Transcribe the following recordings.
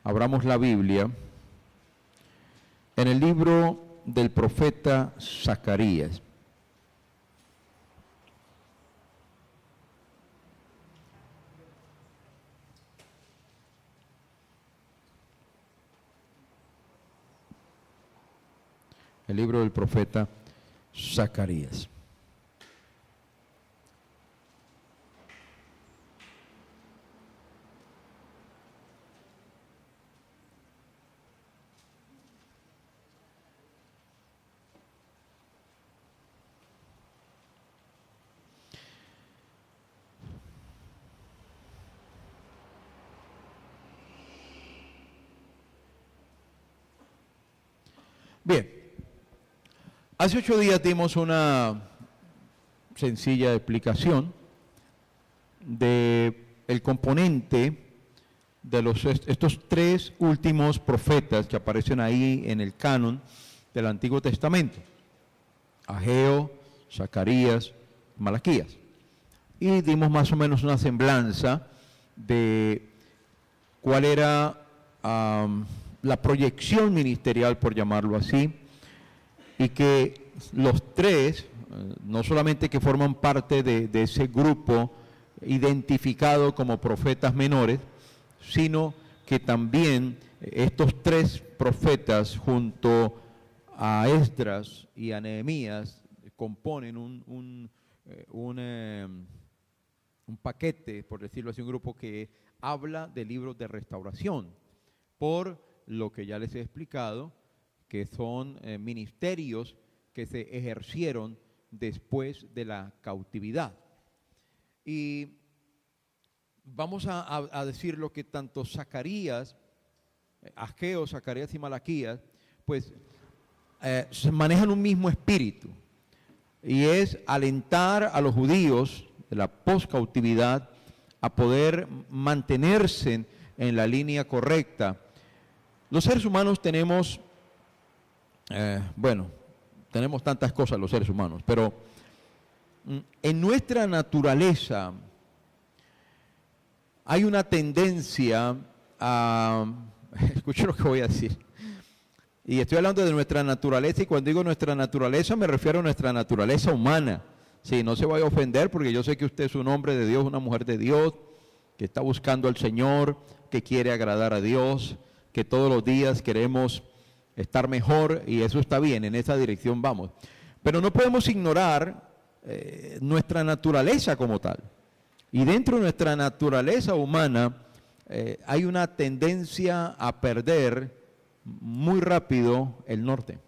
abramos la Biblia en el libro del profeta Zacarías. El libro del profeta Zacarías. Bien, hace 8 días dimos una sencilla explicación de el componente de estos 3 últimos profetas que aparecen ahí en el canon del Antiguo Testamento: Ageo, Zacarías, Malaquías. Y dimos más o menos una semblanza de cuál era la proyección ministerial, por llamarlo así, y que los 3, no solamente que forman parte de ese grupo identificado como profetas menores, sino que también estos 3 profetas junto a Esdras y a Nehemías componen un paquete, por decirlo así, un grupo que habla de libros de restauración, por lo que ya les he explicado, que son ministerios que se ejercieron después de la cautividad. Y vamos a decir lo que tanto Zacarías, Ageo, Zacarías y Malaquías, pues manejan un mismo espíritu, y es alentar a los judíos de la poscautividad a poder mantenerse en la línea correcta. Los seres humanos tenemos, tenemos tantas cosas los seres humanos, pero en nuestra naturaleza hay una tendencia a, escuchen lo que voy a decir, y estoy hablando de nuestra naturaleza, y cuando digo nuestra naturaleza me refiero a nuestra naturaleza humana. Sí, no se vaya a ofender, porque yo sé que usted es un hombre de Dios, una mujer de Dios, que está buscando al Señor, que quiere agradar a Dios, que todos los días queremos estar mejor, y eso está bien, en esa dirección vamos. Pero no podemos ignorar nuestra naturaleza como tal. Y dentro de nuestra naturaleza humana hay una tendencia a perder muy rápido el norte.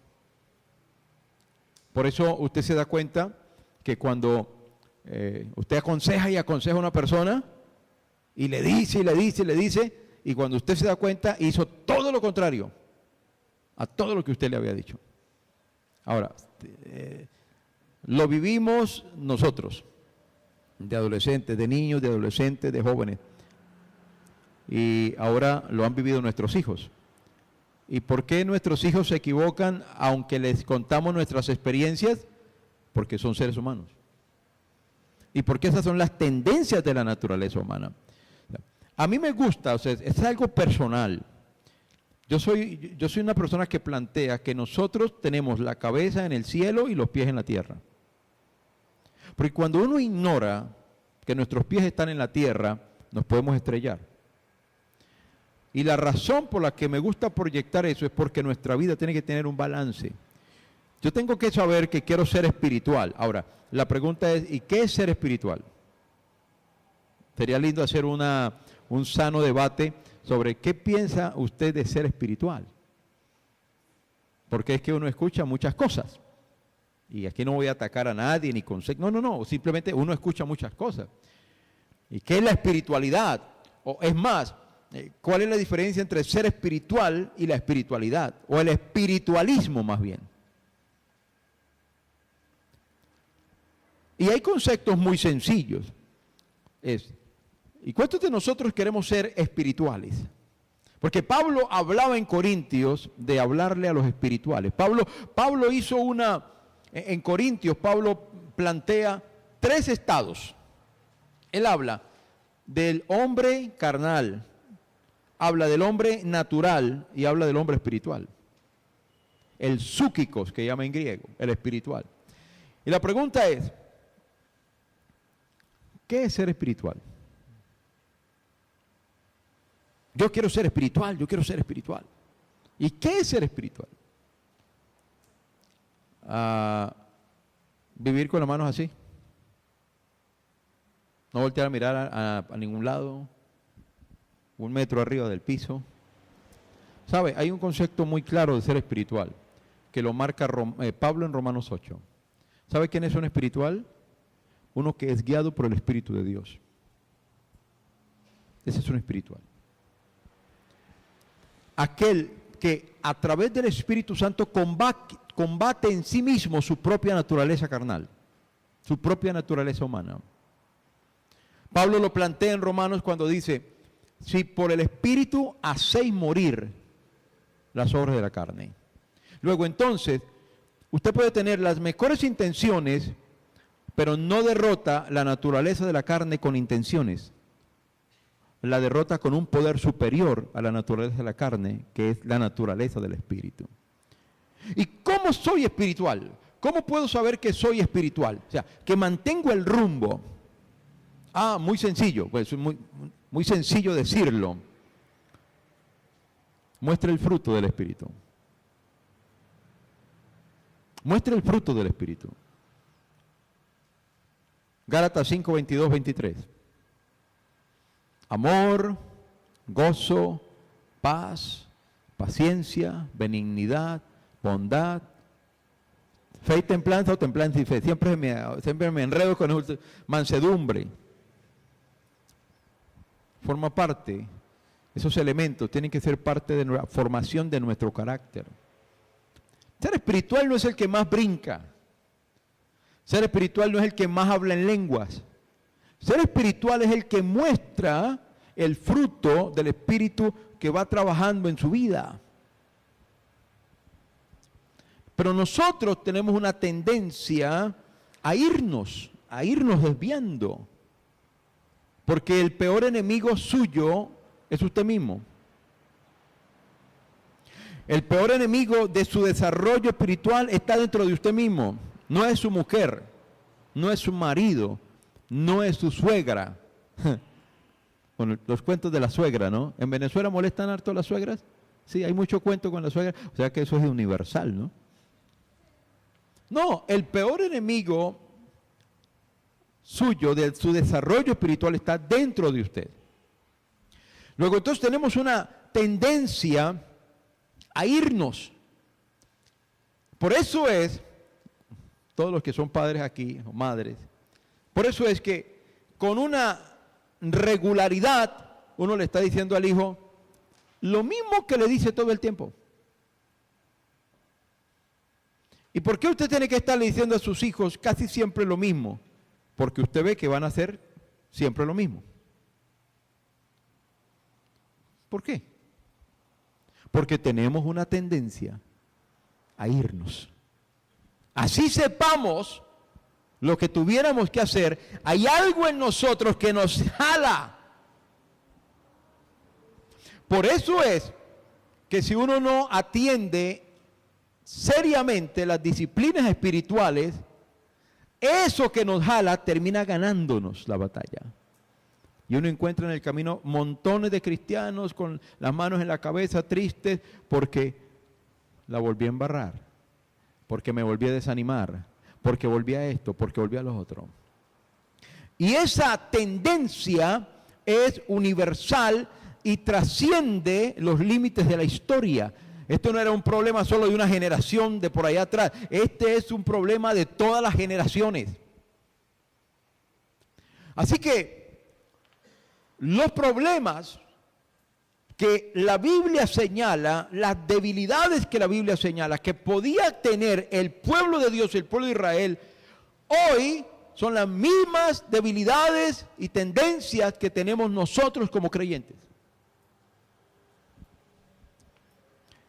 Por eso usted se da cuenta que cuando usted aconseja y aconseja a una persona, y le dice, y le dice, y le dice, y cuando usted se da cuenta, hizo todo lo contrario a todo lo que usted le había dicho. Ahora, lo vivimos nosotros, de adolescentes, de niños, de adolescentes, de jóvenes. Y ahora lo han vivido nuestros hijos. ¿Y por qué nuestros hijos se equivocan aunque les contamos nuestras experiencias? Porque son seres humanos. ¿Y porque esas son las tendencias de la naturaleza humana? A mí me gusta, o sea, es algo personal. Yo soy una persona que plantea que nosotros tenemos la cabeza en el cielo y los pies en la tierra. Porque cuando uno ignora que nuestros pies están en la tierra, nos podemos estrellar. Y la razón por la que me gusta proyectar eso es porque nuestra vida tiene que tener un balance. Yo tengo que saber que quiero ser espiritual. Ahora, la pregunta es, ¿y qué es ser espiritual? Sería lindo hacer un sano debate sobre qué piensa usted de ser espiritual. Porque es que uno escucha muchas cosas. Y aquí no voy a atacar a nadie ni consejo. No, simplemente uno escucha muchas cosas. ¿Y qué es la espiritualidad? O es más, ¿cuál es la diferencia entre ser espiritual y la espiritualidad? O el espiritualismo más bien. Y hay conceptos muy sencillos. ¿Y cuántos de nosotros queremos ser espirituales? Porque Pablo hablaba en Corintios de hablarle a los espirituales. Pablo hizo en Corintios, Pablo plantea 3 estados. Él habla del hombre carnal, habla del hombre natural y habla del hombre espiritual. El psúquicos, que llama en griego, el espiritual. Y la pregunta es, ¿qué es ser espiritual? Yo quiero ser espiritual, yo quiero ser espiritual. ¿Y qué es ser espiritual? Vivir con las manos así. No voltear a mirar a ningún lado. 1 metro arriba del piso. ¿Sabe? Hay un concepto muy claro de ser espiritual, que lo marca Pablo en Romanos 8. ¿Sabe quién es un espiritual? Uno que es guiado por el Espíritu de Dios. Ese es un espiritual. Aquel que a través del Espíritu Santo combate en sí mismo su propia naturaleza carnal, su propia naturaleza humana. Pablo lo plantea en Romanos cuando dice, si por el Espíritu hacéis morir las obras de la carne. Luego entonces, usted puede tener las mejores intenciones, pero no derrota la naturaleza de la carne con intenciones. La derrota con un poder superior a la naturaleza de la carne, que es la naturaleza del Espíritu. ¿Y cómo soy espiritual? ¿Cómo puedo saber que soy espiritual? O sea, que mantengo el rumbo. Muy sencillo, pues muy sencillo decirlo. Muestre el fruto del Espíritu. Muestre el fruto del Espíritu. Gálatas 5, 22, 23. Amor, gozo, paz, paciencia, benignidad, bondad, fe y templanza o templanza y fe. Siempre me enredo con el mansedumbre. Forma parte, esos elementos tienen que ser parte de la formación de nuestro carácter. Ser espiritual no es el que más brinca. Ser espiritual no es el que más habla en lenguas. Ser espiritual es el que muestra el fruto del Espíritu que va trabajando en su vida. Pero nosotros tenemos una tendencia a irnos desviando. Porque el peor enemigo suyo es usted mismo. El peor enemigo de su desarrollo espiritual está dentro de usted mismo. No es su mujer, no es su marido, no es su suegra. Bueno, los cuentos de la suegra, ¿no? ¿En Venezuela molestan harto las suegras? Sí, hay mucho cuento con la suegra. O sea que eso es universal, ¿no? No, el peor enemigo suyo, de su desarrollo espiritual, está dentro de usted. Luego entonces tenemos una tendencia a irnos. Por eso es, todos los que son padres aquí, o madres, por eso es que con una regularidad uno le está diciendo al hijo lo mismo que le dice todo el tiempo. ¿Y por qué usted tiene que estarle diciendo a sus hijos casi siempre lo mismo? Porque usted ve que van a hacer siempre lo mismo. ¿Por qué? Porque tenemos una tendencia a irnos. Así sepamos lo que tuviéramos que hacer, hay algo en nosotros que nos jala. Por eso es que si uno no atiende seriamente las disciplinas espirituales, eso que nos jala termina ganándonos la batalla. Y uno encuentra en el camino montones de cristianos con las manos en la cabeza, tristes, porque la volví a embarrar, porque me volví a desanimar, porque volví a esto, porque volví a lo otro. Y esa tendencia es universal y trasciende los límites de la historia. Esto no era un problema solo de una generación de por allá atrás. Este es un problema de todas las generaciones. Así que los problemas que la Biblia señala, las debilidades que la Biblia señala, que podía tener el pueblo de Dios, el pueblo de Israel, hoy son las mismas debilidades y tendencias que tenemos nosotros como creyentes.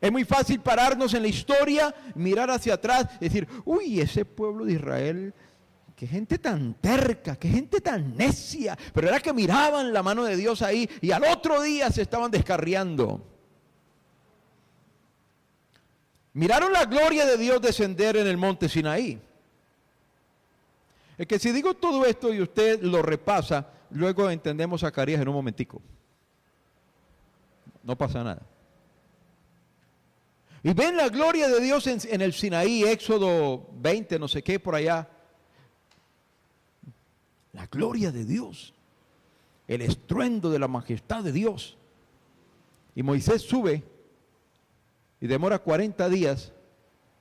Es muy fácil pararnos en la historia, mirar hacia atrás y decir, uy, ese pueblo de Israel qué gente tan terca, qué gente tan necia. Pero era que miraban la mano de Dios ahí y al otro día se estaban descarriando. Miraron la gloria de Dios descender en el monte Sinaí. Es que si digo todo esto y usted lo repasa, luego entendemos a Zacarías en un momentico. No pasa nada. Y ven la gloria de Dios en el Sinaí, Éxodo 20, no sé qué, por allá. La gloria de Dios. El estruendo de la majestad de Dios. Y Moisés sube y demora 40 días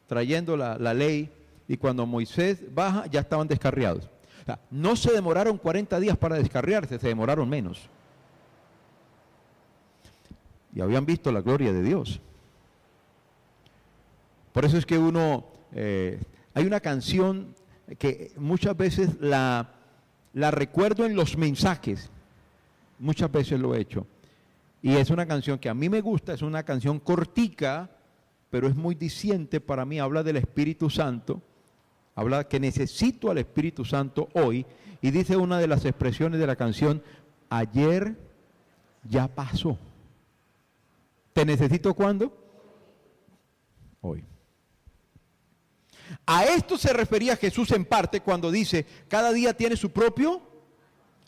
trayendo la ley. Y cuando Moisés baja, ya estaban descarriados. O sea, no se demoraron 40 días para descarriarse, se demoraron menos. Y habían visto la gloria de Dios. Por eso es que hay una canción que muchas veces la recuerdo en los mensajes. Muchas veces lo he hecho. Y es una canción que a mí me gusta, es una canción cortica, pero es muy diciente para mí, habla del Espíritu Santo. Habla que necesito al Espíritu Santo hoy, y dice una de las expresiones de la canción: ayer ya pasó. ¿Te necesito cuándo? Hoy. A esto se refería Jesús en parte cuando dice, cada día tiene su propio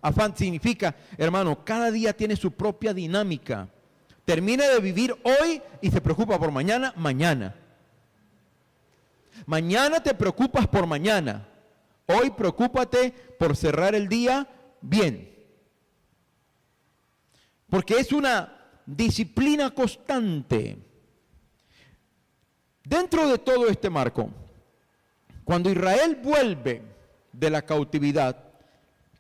afán. Significa, hermano, cada día tiene su propia dinámica. Termina de vivir hoy y se preocupa por mañana, mañana. Mañana te preocupas por mañana. Hoy preocúpate por cerrar el día bien. Porque es una disciplina constante. Dentro de todo este marco, cuando Israel vuelve de la cautividad,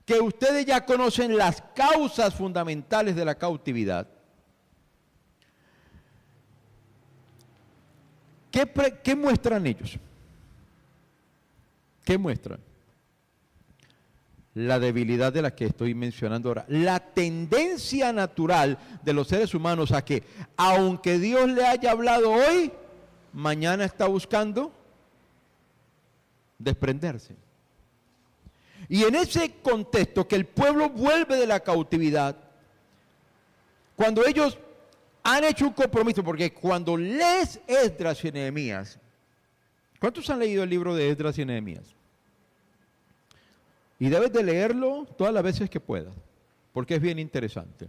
que ustedes ya conocen las causas fundamentales de la cautividad, ¿qué muestran ellos? ¿Qué muestran? La debilidad de la que estoy mencionando ahora. La tendencia natural de los seres humanos a que, aunque Dios le haya hablado hoy, mañana está buscando desprenderse. Y en ese contexto que el pueblo vuelve de la cautividad, cuando ellos han hecho un compromiso, porque cuando lees Esdras y Nehemías, ¿cuántos han leído el libro de Esdras y Nehemías? Y debes de leerlo todas las veces que puedas, porque es bien interesante.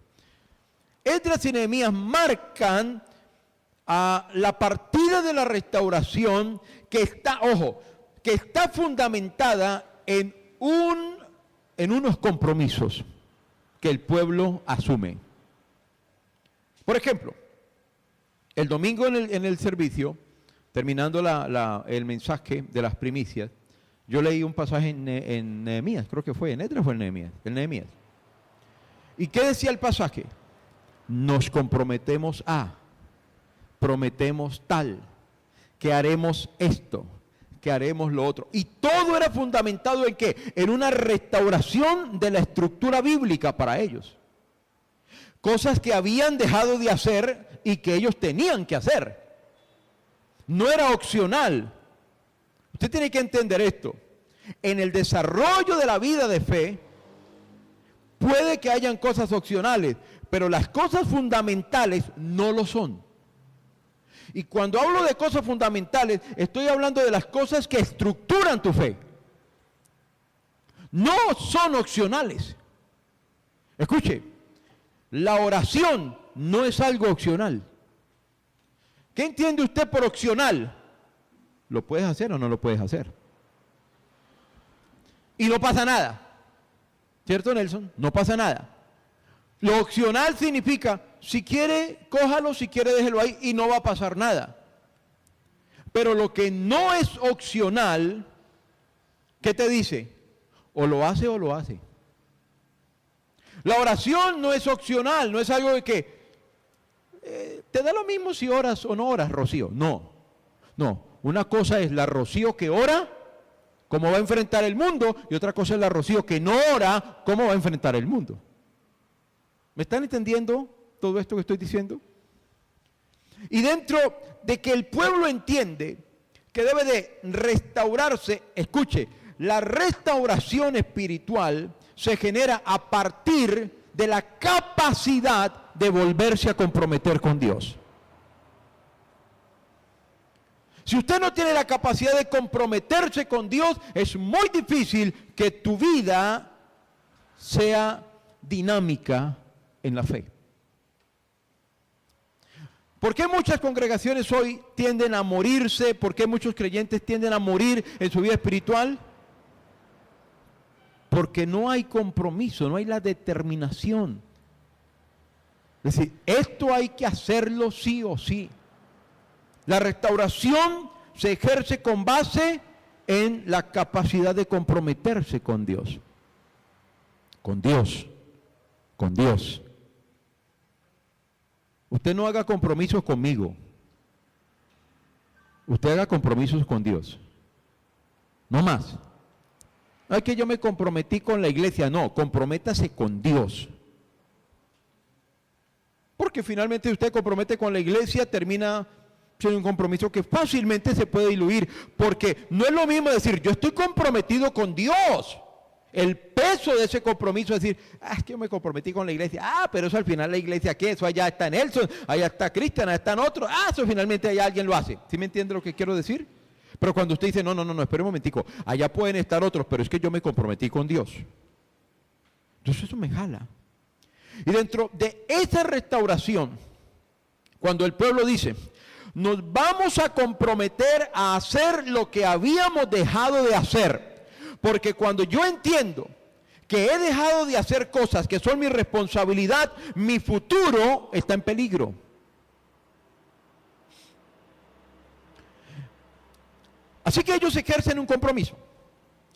Esdras y Nehemías marcan a la partida de la restauración que está, ojo, que está fundamentada en unos compromisos que el pueblo asume. Por ejemplo, el domingo en el servicio, terminando el mensaje de las primicias, yo leí un pasaje en Nehemías, creo que fue en Esdras o en Nehemías, ¿Y qué decía el pasaje? Nos comprometemos prometemos tal, que haremos esto, que haremos lo otro. Y todo era fundamentado en ¿qué? En una restauración de la estructura bíblica para ellos. Cosas que habían dejado de hacer y que ellos tenían que hacer. No era opcional. Usted tiene que entender esto. En el desarrollo de la vida de fe, puede que hayan cosas opcionales, pero las cosas fundamentales no lo son. Y cuando hablo de cosas fundamentales, estoy hablando de las cosas que estructuran tu fe. No son opcionales. Escuche, la oración no es algo opcional. ¿Qué entiende usted por opcional? ¿Lo puedes hacer o no lo puedes hacer? Y no pasa nada. ¿Cierto, Nelson? No pasa nada. Lo opcional significa, si quiere, cójalo, si quiere, déjelo ahí y no va a pasar nada. Pero lo que no es opcional, ¿qué te dice? O lo hace o lo hace. La oración no es opcional, no es algo de que te da lo mismo si oras o no oras, Rocío. No, no. Una cosa es la Rocío que ora, cómo va a enfrentar el mundo, y otra cosa es la Rocío que no ora, cómo va a enfrentar el mundo. ¿Me están entendiendo todo esto que estoy diciendo? Y dentro de que el pueblo entiende que debe de restaurarse, escuche, la restauración espiritual se genera a partir de la capacidad de volverse a comprometer con Dios. Si usted no tiene la capacidad de comprometerse con Dios, es muy difícil que tu vida sea dinámica en la fe. ¿Por qué muchas congregaciones hoy tienden a morirse? ¿Por qué muchos creyentes tienden a morir en su vida espiritual? Porque no hay compromiso, no hay la determinación. Es decir, esto hay que hacerlo sí o sí. La restauración se ejerce con base en la capacidad de comprometerse con Dios. Con Dios. Con Dios. Usted no haga compromisos conmigo. Usted haga compromisos con Dios. No más. No es que yo me comprometí con la iglesia. No, comprométase con Dios. Porque finalmente usted compromete con la iglesia, termina siendo un compromiso que fácilmente se puede diluir. Porque no es lo mismo decir, yo estoy comprometido con Dios. El peso de ese compromiso es decir, es que yo me comprometí con la iglesia. Pero eso al final la iglesia, ¿qué? Eso allá está Nelson, allá está Cristian, allá están otros. Eso finalmente allá alguien lo hace. ¿Sí me entiende lo que quiero decir? Pero cuando usted dice, no, espere un momentico, allá pueden estar otros, pero es que yo me comprometí con Dios. Entonces eso me jala. Y dentro de esa restauración, cuando el pueblo dice, nos vamos a comprometer a hacer lo que habíamos dejado de hacer. Porque cuando yo entiendo que he dejado de hacer cosas que son mi responsabilidad, mi futuro está en peligro. Así que ellos ejercen un compromiso.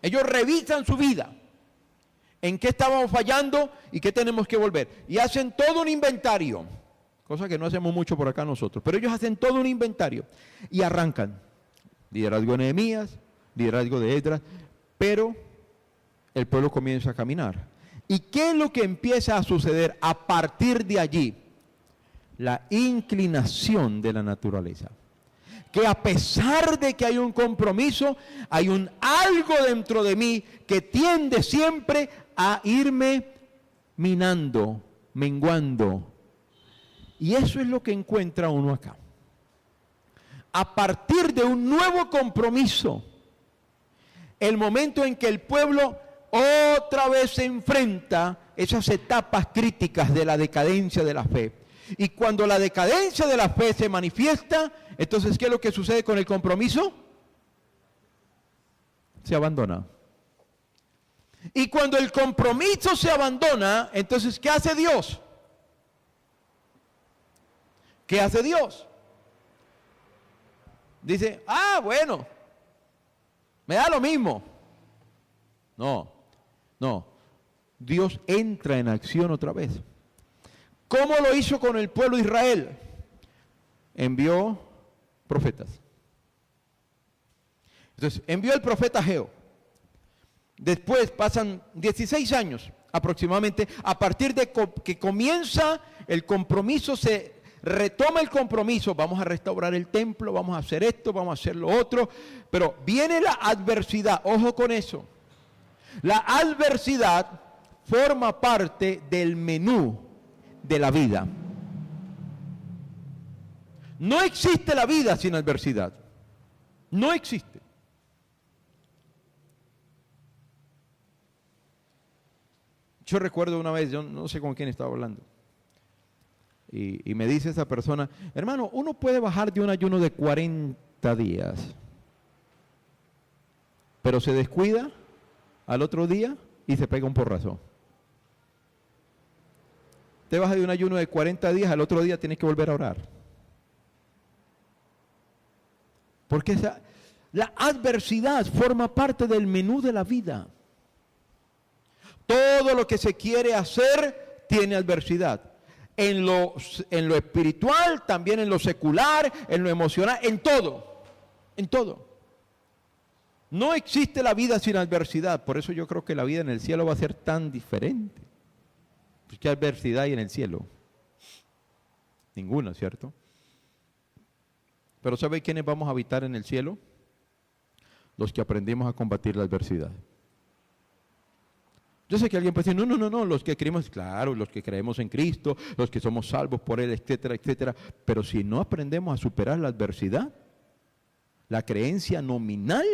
Ellos revisan su vida. ¿En qué estábamos fallando y qué tenemos que volver? Y hacen todo un inventario. Cosa que no hacemos mucho por acá nosotros. Pero ellos hacen todo un inventario. Y arrancan. Liderazgo de Nehemías, liderazgo de Esdras. Pero el pueblo comienza a caminar. ¿Y qué es lo que empieza a suceder a partir de allí? La inclinación de la naturaleza. Que a pesar de que hay un compromiso, hay un algo dentro de mí que tiende siempre a irme minando, menguando. Y eso es lo que encuentra uno acá. A partir de un nuevo compromiso, el momento en que el pueblo otra vez se enfrenta esas etapas críticas de la decadencia de la fe. Y cuando la decadencia de la fe se manifiesta, entonces, ¿qué es lo que sucede con el compromiso? Se abandona. Y cuando el compromiso se abandona, entonces, ¿qué hace Dios? ¿Qué hace Dios? Dice, bueno, me da lo mismo. No. Dios entra en acción otra vez. ¿Cómo lo hizo con el pueblo de Israel? Envió profetas. Entonces, envió el profeta Ageo. Después pasan 16 años aproximadamente, a partir de que comienza el compromiso, se retoma el compromiso, vamos a restaurar el templo, vamos a hacer esto, vamos a hacer lo otro, pero viene la adversidad, ojo con eso. La adversidad forma parte del menú de la vida. No existe la vida sin adversidad. No existe. Yo recuerdo una vez, yo no sé con quién estaba hablando, y me dice esa persona, hermano, uno puede bajar de un ayuno de 40 días, pero se descuida al otro día y se pega un porrazo. Te baja de un ayuno de 40 días, al otro día tienes que volver a orar. Porque la adversidad forma parte del menú de la vida. Todo lo que se quiere hacer tiene adversidad. En lo espiritual, también en lo secular, en lo emocional, en todo. En todo. No existe la vida sin adversidad. Por eso yo creo que la vida en el cielo va a ser tan diferente. Pues, ¿qué adversidad hay en el cielo? Ninguna, ¿cierto? Pero ¿sabe quiénes vamos a habitar en el cielo? los que aprendimos a combatir la adversidad. Yo sé que alguien puede decir, no, los que creemos, claro, los que creemos en Cristo, los que somos salvos por Él, etcétera, etcétera. Pero si no aprendemos a superar la adversidad, la creencia nominal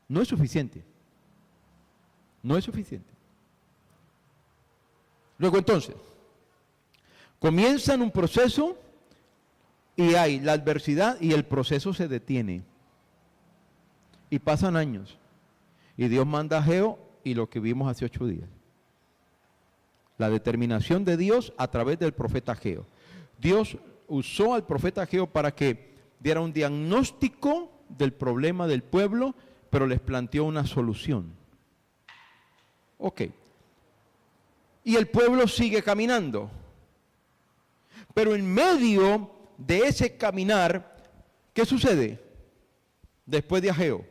no es suficiente. No es suficiente. Luego entonces, comienzan un proceso y hay la adversidad y el proceso se detiene. Y pasan años. Y Dios manda a Ageo y lo que vimos hace 8 días. La determinación de Dios a través del profeta Ageo. Dios usó al profeta Ageo para que diera un diagnóstico del problema del pueblo, pero les planteó una solución. Ok. Y el pueblo sigue caminando. Pero en medio de ese caminar, ¿qué sucede? Después de Ageo.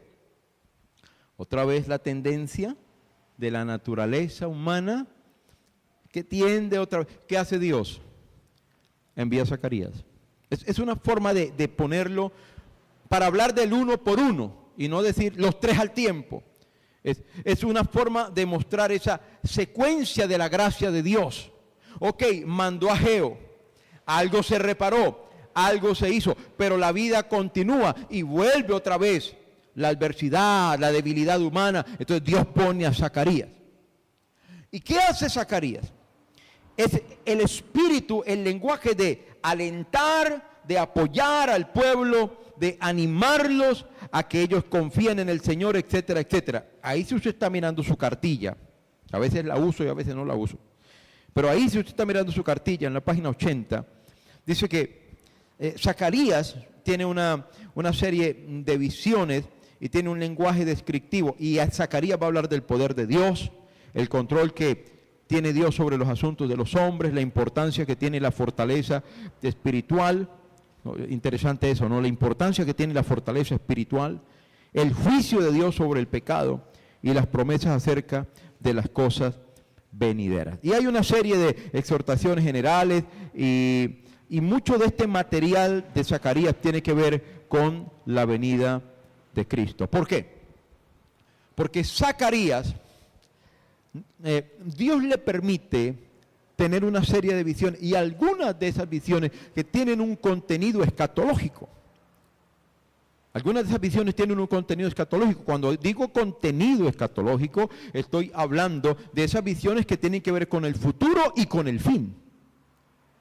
Otra vez la tendencia de la naturaleza humana que tiende otra vez. ¿Qué hace Dios? Envía a Zacarías. Es una forma de ponerlo para hablar del uno por uno y no decir los tres al tiempo. Es una forma de mostrar esa secuencia de la gracia de Dios. Ok, mandó a Ageo, algo se reparó, algo se hizo, pero la vida continúa y vuelve otra vez la adversidad, la debilidad humana. Entonces Dios pone a Zacarías. ¿Y qué hace Zacarías? Es el espíritu, el lenguaje de alentar, de apoyar al pueblo, de animarlos a que ellos confíen en el Señor, etcétera, etcétera. Ahí si usted está mirando su cartilla, a veces la uso y a veces no la uso, pero ahí si usted está mirando su cartilla en la página 80, dice que Zacarías tiene una serie de visiones y tiene un lenguaje descriptivo, y Zacarías va a hablar del poder de Dios, el control que tiene Dios sobre los asuntos de los hombres, la importancia que tiene la fortaleza espiritual. Interesante eso, ¿no? La importancia que tiene la fortaleza espiritual, el juicio de Dios sobre el pecado y las promesas acerca de las cosas venideras. Y hay una serie de exhortaciones generales y mucho de este material de Zacarías tiene que ver con la venida de Cristo. ¿Por qué? Porque Zacarías, Dios le permite tener una serie de visiones, y algunas de esas visiones que tienen un contenido escatológico. Algunas de esas visiones tienen un contenido escatológico. Cuando digo contenido escatológico, estoy hablando de esas visiones que tienen que ver con el futuro y con el fin.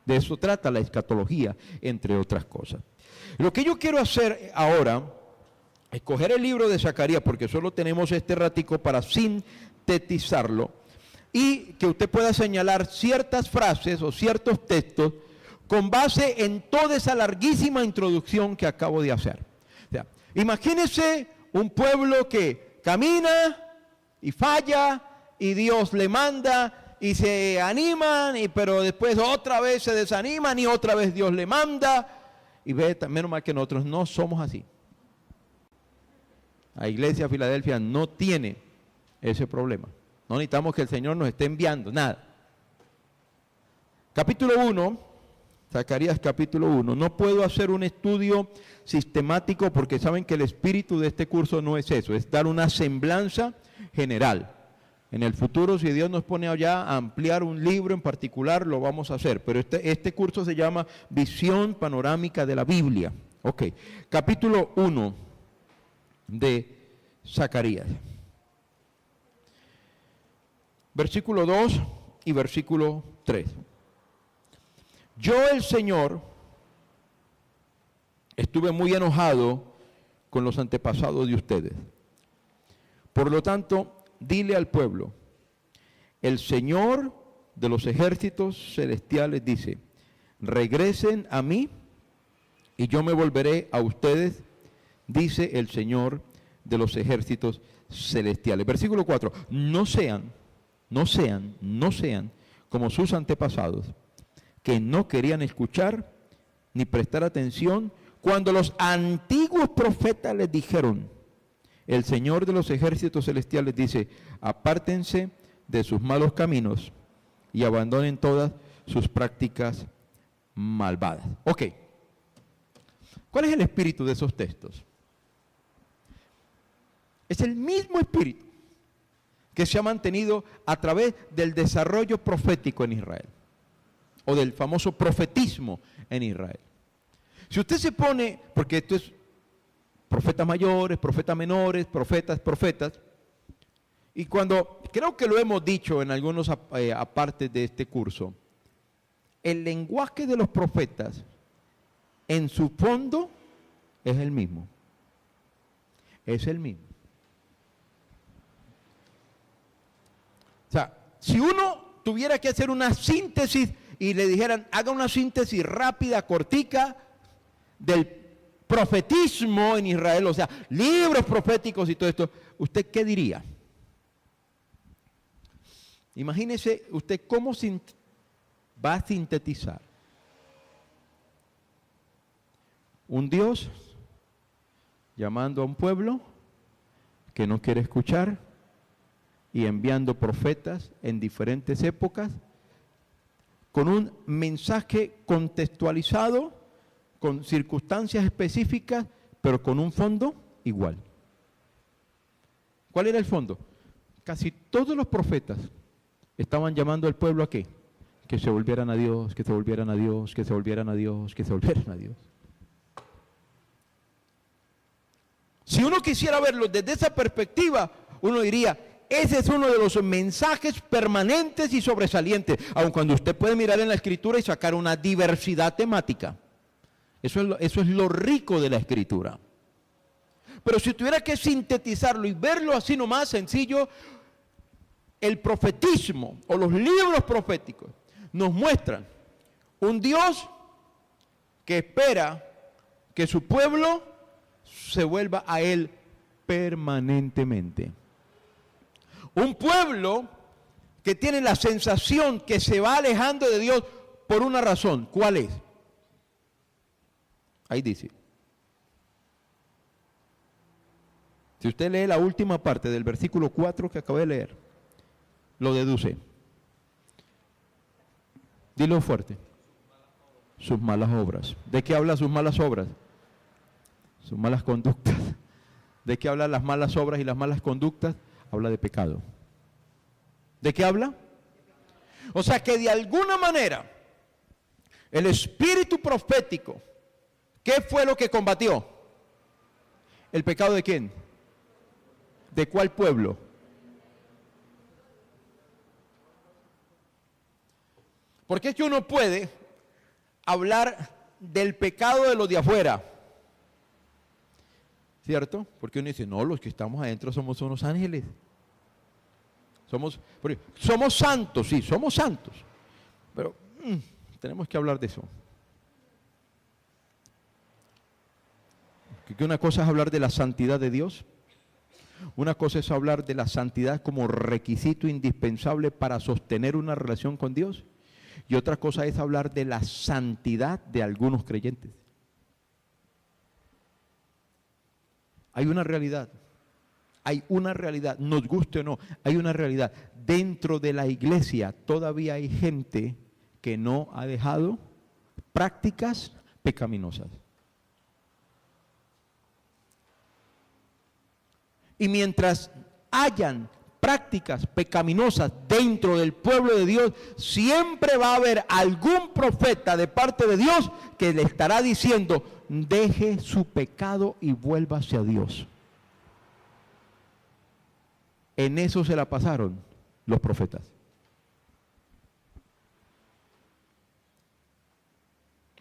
De eso trata la escatología, entre otras cosas. Lo que yo quiero hacer ahora es coger el libro de Zacarías, porque solo tenemos este ratico para sintetizarlo, y que usted pueda señalar ciertas frases o ciertos textos con base en toda esa larguísima introducción que acabo de hacer. O sea, imagínese un pueblo que camina y falla y Dios le manda y se animan, pero después otra vez se desaniman y otra vez Dios le manda, y ve, menos mal que nosotros no somos así. La iglesia de Filadelfia no tiene ese problema. No necesitamos que el Señor nos esté enviando, nada. Capítulo 1, Zacarías capítulo 1. No puedo hacer un estudio sistemático porque saben que el espíritu de este curso no es eso, es dar una semblanza general. En el futuro, si Dios nos pone allá a ampliar un libro en particular, lo vamos a hacer. Pero este curso se llama Visión Panorámica de la Biblia. Ok, capítulo 1 de Zacarías. Versículo 2 y versículo 3. Yo, el Señor, estuve muy enojado con los antepasados de ustedes. Por lo tanto, dile al pueblo, el Señor de los ejércitos celestiales dice, regresen a mí y yo me volveré a ustedes, dice el Señor de los ejércitos celestiales. Versículo 4, no sean como sus antepasados, que no querían escuchar ni prestar atención cuando los antiguos profetas les dijeron, el Señor de los ejércitos celestiales dice, apártense de sus malos caminos y abandonen todas sus prácticas malvadas. Ok, ¿cuál es el espíritu de esos textos? Es el mismo espíritu que se ha mantenido a través del desarrollo profético en Israel, o del famoso profetismo en Israel. Si usted se pone, porque esto es profetas mayores, profetas menores, profetas, y cuando, creo que lo hemos dicho en algunos apartes de este curso, el lenguaje de los profetas, en su fondo, es el mismo. Es el mismo. O sea, si uno tuviera que hacer una síntesis y le dijeran, haga una síntesis rápida, cortica, del profetismo en Israel, o sea, libros proféticos y todo esto, ¿usted qué diría? Imagínese usted cómo va a sintetizar un Dios llamando a un pueblo que no quiere escuchar y enviando profetas en diferentes épocas con un mensaje contextualizado, con circunstancias específicas, pero con un fondo igual. ¿Cuál era el fondo? Casi todos los profetas estaban llamando al pueblo a ¿qué? Que se volvieran a Dios, que se volvieran a Dios, que se volvieran a Dios, que se volvieran a Dios. Si uno quisiera verlo desde esa perspectiva, uno diría, ese es uno de los mensajes permanentes y sobresalientes, aun cuando usted puede mirar en la Escritura y sacar una diversidad temática. Eso es lo rico de la Escritura. Pero si tuviera que sintetizarlo y verlo así nomás sencillo, el profetismo o los libros proféticos nos muestran un Dios que espera que su pueblo se vuelva a Él permanentemente. Un pueblo que tiene la sensación que se va alejando de Dios por una razón. ¿Cuál es? Ahí dice. Si usted lee la última parte del versículo 4 que acabé de leer, lo deduce. Dilo fuerte. Sus malas obras. ¿De qué habla sus malas obras? Sus malas conductas. ¿De qué habla las malas obras y las malas conductas? Habla de pecado. ¿De qué habla? O sea que de alguna manera el espíritu profético, ¿qué fue lo que combatió? ¿El pecado de quién? ¿De cuál pueblo? Porque es que uno puede hablar del pecado de los de afuera, ¿cierto? Porque uno dice, no, los que estamos adentro somos unos ángeles. Somos santos, sí, somos santos. Pero tenemos que hablar de eso. Que una cosa es hablar de la santidad de Dios. Una cosa es hablar de la santidad como requisito indispensable para sostener una relación con Dios. Y otra cosa es hablar de la santidad de algunos creyentes. Hay una realidad, nos guste o no, hay una realidad. Dentro de la iglesia todavía hay gente que no ha dejado prácticas pecaminosas. Y mientras hayan prácticas pecaminosas dentro del pueblo de Dios, siempre va a haber algún profeta de parte de Dios que le estará diciendo, deje su pecado y vuélvase a Dios. En eso se la pasaron los profetas.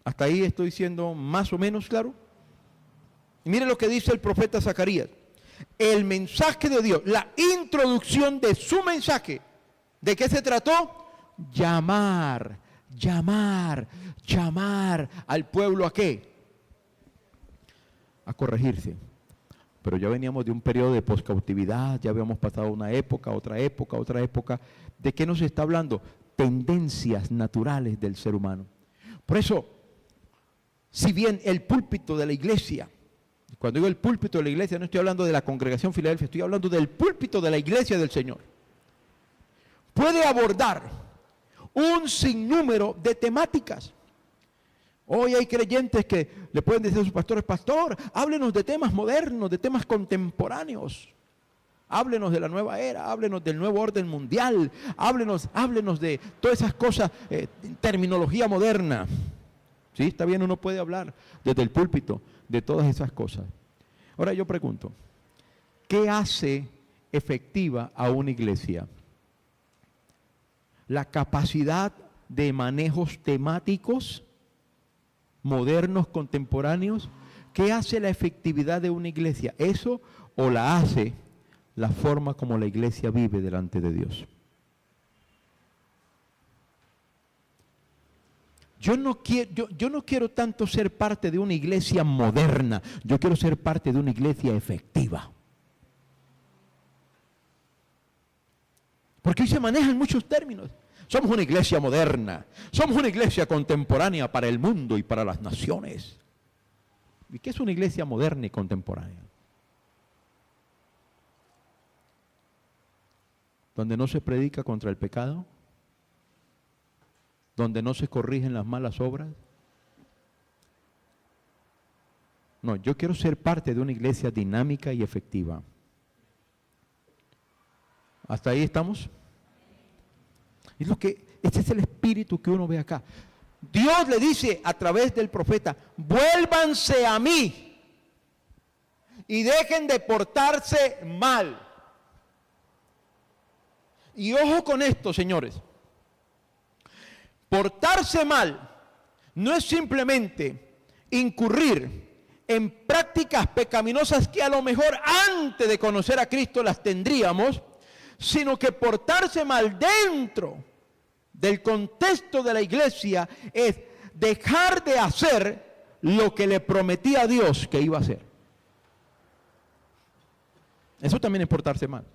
Hasta ahí estoy siendo más o menos claro. Y mire lo que dice el profeta Zacarías. El mensaje de Dios, la introducción de su mensaje, ¿de qué se trató? Llamar al pueblo ¿a qué? A corregirse. Pero ya veníamos de un periodo de poscautividad, ya habíamos pasado una época, otra época. ¿De qué nos está hablando? Tendencias naturales del ser humano. Por eso, si bien el púlpito de la iglesia, cuando digo el púlpito de la iglesia, no estoy hablando de la congregación Filadelfia, estoy hablando del púlpito de la iglesia del Señor, puede abordar un sinnúmero de temáticas. Hoy hay creyentes que le pueden decir a sus pastores, pastor, háblenos de temas modernos, de temas contemporáneos. Háblenos de la nueva era, háblenos del nuevo orden mundial, háblenos de todas esas cosas, terminología moderna. Sí, está bien, uno puede hablar desde el púlpito de todas esas cosas. Ahora yo pregunto, ¿qué hace efectiva a una iglesia? La capacidad de manejos temáticos modernos, contemporáneos. ¿Qué hace la efectividad de una iglesia? ¿Eso o la hace la forma como la iglesia vive delante de Dios? Yo no quiero tanto ser parte de una iglesia moderna, yo quiero ser parte de una iglesia efectiva. Porque hoy se manejan muchos términos. Somos una iglesia moderna, somos una iglesia contemporánea para el mundo y para las naciones. ¿Y qué es una iglesia moderna y contemporánea? Donde no se predica contra el pecado, donde no se corrigen las malas obras. No, yo quiero ser parte de una iglesia dinámica y efectiva. ¿Hasta ahí estamos? Este es el espíritu que uno ve acá. Dios le dice a través del profeta, vuélvanse a mí y dejen de portarse mal. Y ojo con esto, señores. Portarse mal no es simplemente incurrir en prácticas pecaminosas que a lo mejor antes de conocer a Cristo las tendríamos, sino que portarse mal dentro del contexto de la iglesia es dejar de hacer lo que le prometía a Dios que iba a hacer. Eso también es portarse mal.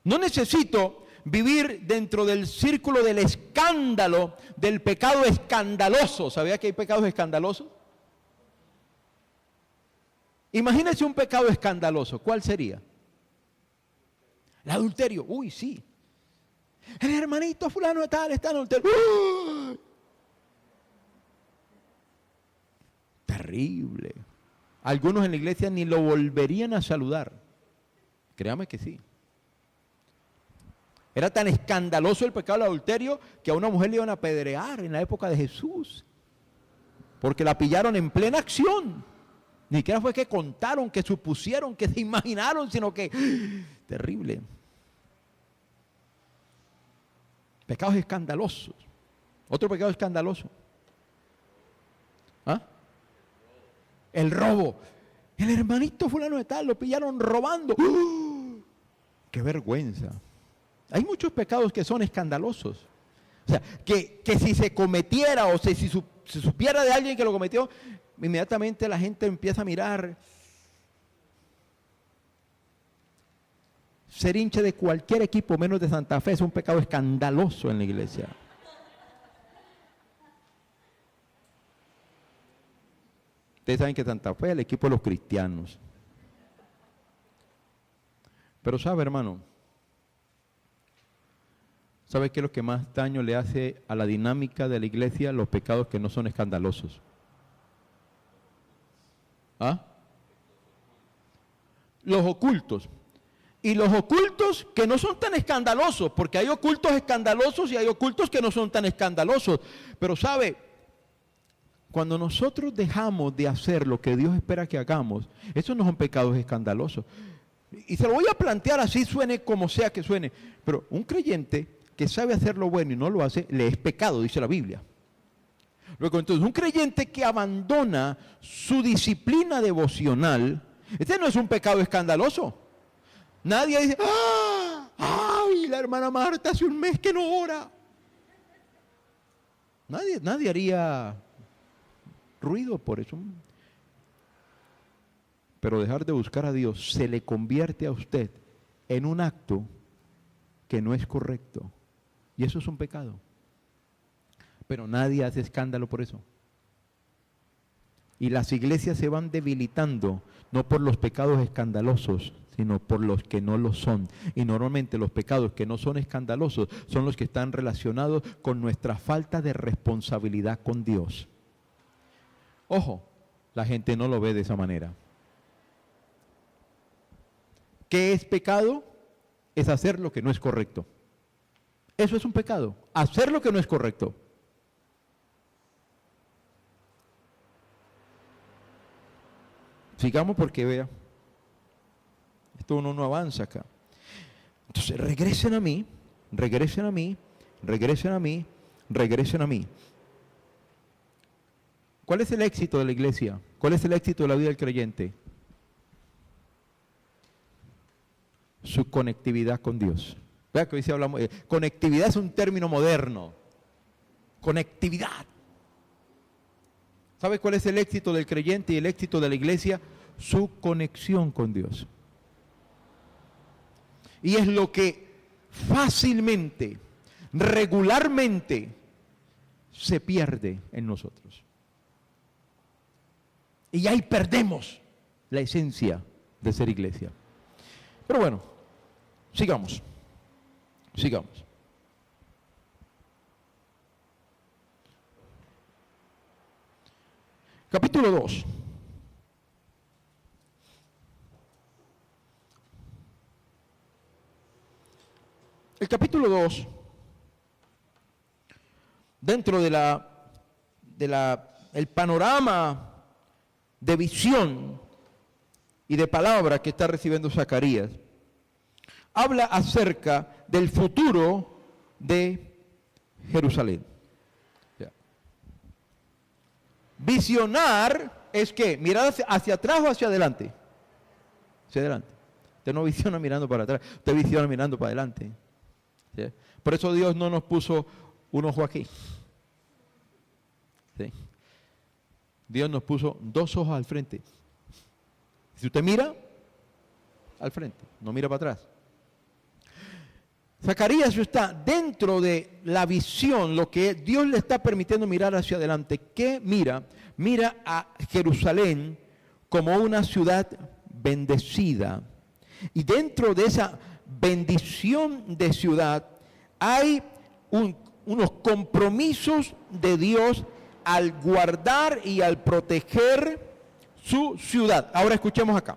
No necesito vivir dentro del círculo del escándalo, del pecado escandaloso. ¿Sabía que hay pecados escandalosos? Imagínese un pecado escandaloso. ¿Cuál sería? El adulterio. Uy, sí. El hermanito fulano de tal está en adulterio. ¡Uh! Terrible. Algunos en la iglesia ni lo volverían a saludar. Créame que sí. Era tan escandaloso el pecado del adulterio que a una mujer le iban a apedrear en la época de Jesús. Porque la pillaron en plena acción. Ni siquiera fue que contaron, que supusieron, que se imaginaron, sino que... Terrible. Pecados escandalosos. Otro pecado escandaloso. ¿Ah? El robo. El hermanito fulano de tal, lo pillaron robando. ¡Uh! ¡Qué vergüenza! Hay muchos pecados que son escandalosos. O sea, que si se cometiera o si se supiera de alguien que lo cometió, inmediatamente la gente empieza a mirar. Ser hincha de cualquier equipo menos de Santa Fe es un pecado escandaloso en la iglesia. Ustedes saben que Santa Fe es el equipo de los cristianos. Pero sabe, hermano, ¿sabe qué es lo que más daño le hace a la dinámica de la iglesia? Los pecados que no son escandalosos. ¿Ah? Los ocultos. Y los ocultos que no son tan escandalosos, porque hay ocultos escandalosos y hay ocultos que no son tan escandalosos. Pero sabe, cuando nosotros dejamos de hacer lo que Dios espera que hagamos, esos no son pecados escandalosos. Y se lo voy a plantear así, suene como sea que suene. Pero un creyente que sabe hacer lo bueno y no lo hace, le es pecado, dice la Biblia. Luego, entonces, un creyente que abandona su disciplina devocional, este no es un pecado escandaloso. Nadie dice, ¡ah! ¡Ay, la hermana Marta hace un mes que no ora! Nadie haría ruido por eso. Pero dejar de buscar a Dios se le convierte a usted en un acto que no es correcto. Y eso es un pecado. Pero nadie hace escándalo por eso. Y las iglesias se van debilitando, no por los pecados escandalosos, sino por los que no lo son. Y normalmente los pecados que no son escandalosos son los que están relacionados con nuestra falta de responsabilidad con Dios. Ojo, la gente no lo ve de esa manera. ¿Qué es pecado? Es hacer lo que no es correcto. Eso es un pecado, hacer lo que no es correcto. Sigamos porque vea, esto uno no avanza acá. Entonces regresen a mí, regresen a mí, regresen a mí, regresen a mí. ¿Cuál es el éxito de la iglesia? ¿Cuál es el éxito de la vida del creyente? Su conectividad con Dios. Vea que hoy sí hablamos, conectividad es un término moderno. Conectividad. ¿Sabe cuál es el éxito del creyente y el éxito de la iglesia? Su conexión con Dios. Y es lo que fácilmente, regularmente, se pierde en nosotros. Y ahí perdemos la esencia de ser iglesia. Pero bueno, sigamos. Sigamos. Capítulo 2. El capítulo 2, dentro el panorama de visión y de palabra que está recibiendo Zacarías, habla acerca del futuro de Jerusalén. Visionar es que mirar hacia atrás o hacia adelante. Hacia adelante. Usted no visiona mirando para atrás, usted visiona mirando para adelante. ¿Sí? Por eso Dios no nos puso un ojo aquí. ¿Sí? Dios nos puso dos ojos al frente. Si usted mira, al frente, no mira para atrás. Zacarías está dentro de la visión, lo que Dios le está permitiendo mirar hacia adelante. ¿Qué mira? Mira a Jerusalén como una ciudad bendecida. Y dentro de esa bendición de ciudad hay unos compromisos de Dios al guardar y al proteger su ciudad. Ahora escuchemos acá.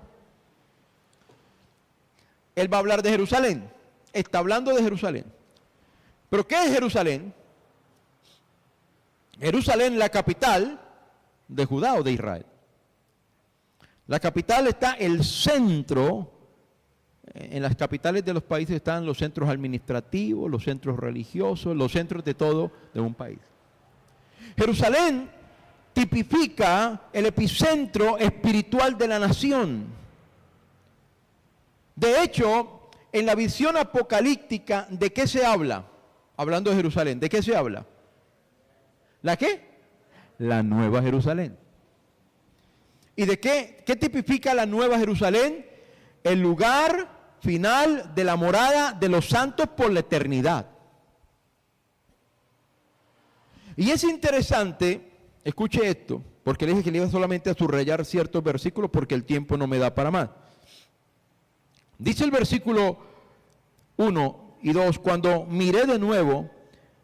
Él va a hablar de Jerusalén. Está hablando de Jerusalén. ¿Pero qué es Jerusalén? Jerusalén, la capital de Judá o de Israel. La capital está el centro. En las capitales de los países están los centros administrativos, los centros religiosos, los centros de todo de un país. Jerusalén tipifica el epicentro espiritual de la nación. De hecho, en la visión apocalíptica, ¿de qué se habla? Hablando de Jerusalén, ¿de qué se habla? ¿La qué? La Nueva Jerusalén. ¿Y de qué tipifica la Nueva Jerusalén? El lugar final de la morada de los santos por la eternidad. Y es interesante, escuche esto, porque le dije que le iba solamente a subrayar ciertos versículos porque el tiempo no me da para más. Dice el versículo 1 y 2, cuando miré de nuevo,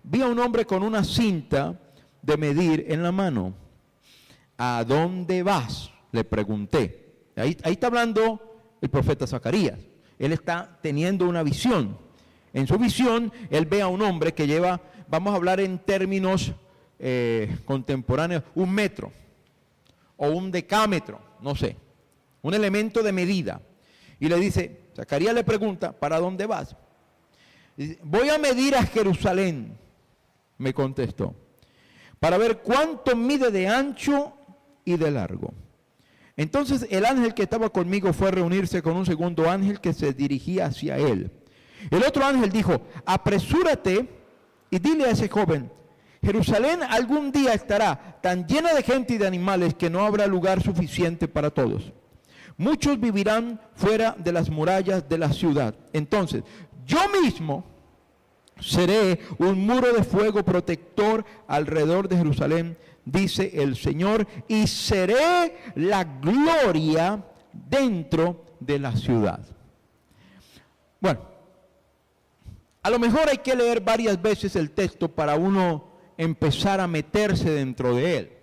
vi a un hombre con una cinta de medir en la mano. ¿A dónde vas?, le pregunté. Ahí está hablando el profeta Zacarías. Él está teniendo una visión. En su visión, él ve a un hombre que lleva, vamos a hablar en términos contemporáneos, 1 metro o un decámetro, no sé, un elemento de medida. Y le dice, Zacarías le pregunta, ¿para dónde vas? Dice, voy a medir a Jerusalén, me contestó, para ver cuánto mide de ancho y de largo. Entonces el ángel que estaba conmigo fue a reunirse con un segundo ángel que se dirigía hacia él. El otro ángel dijo, apresúrate y dile a ese joven, Jerusalén algún día estará tan llena de gente y de animales que no habrá lugar suficiente para todos. Muchos vivirán fuera de las murallas de la ciudad. Entonces, yo mismo seré un muro de fuego protector alrededor de Jerusalén, dice el Señor, y seré la gloria dentro de la ciudad. Bueno, a lo mejor hay que leer varias veces el texto para uno empezar a meterse dentro de él.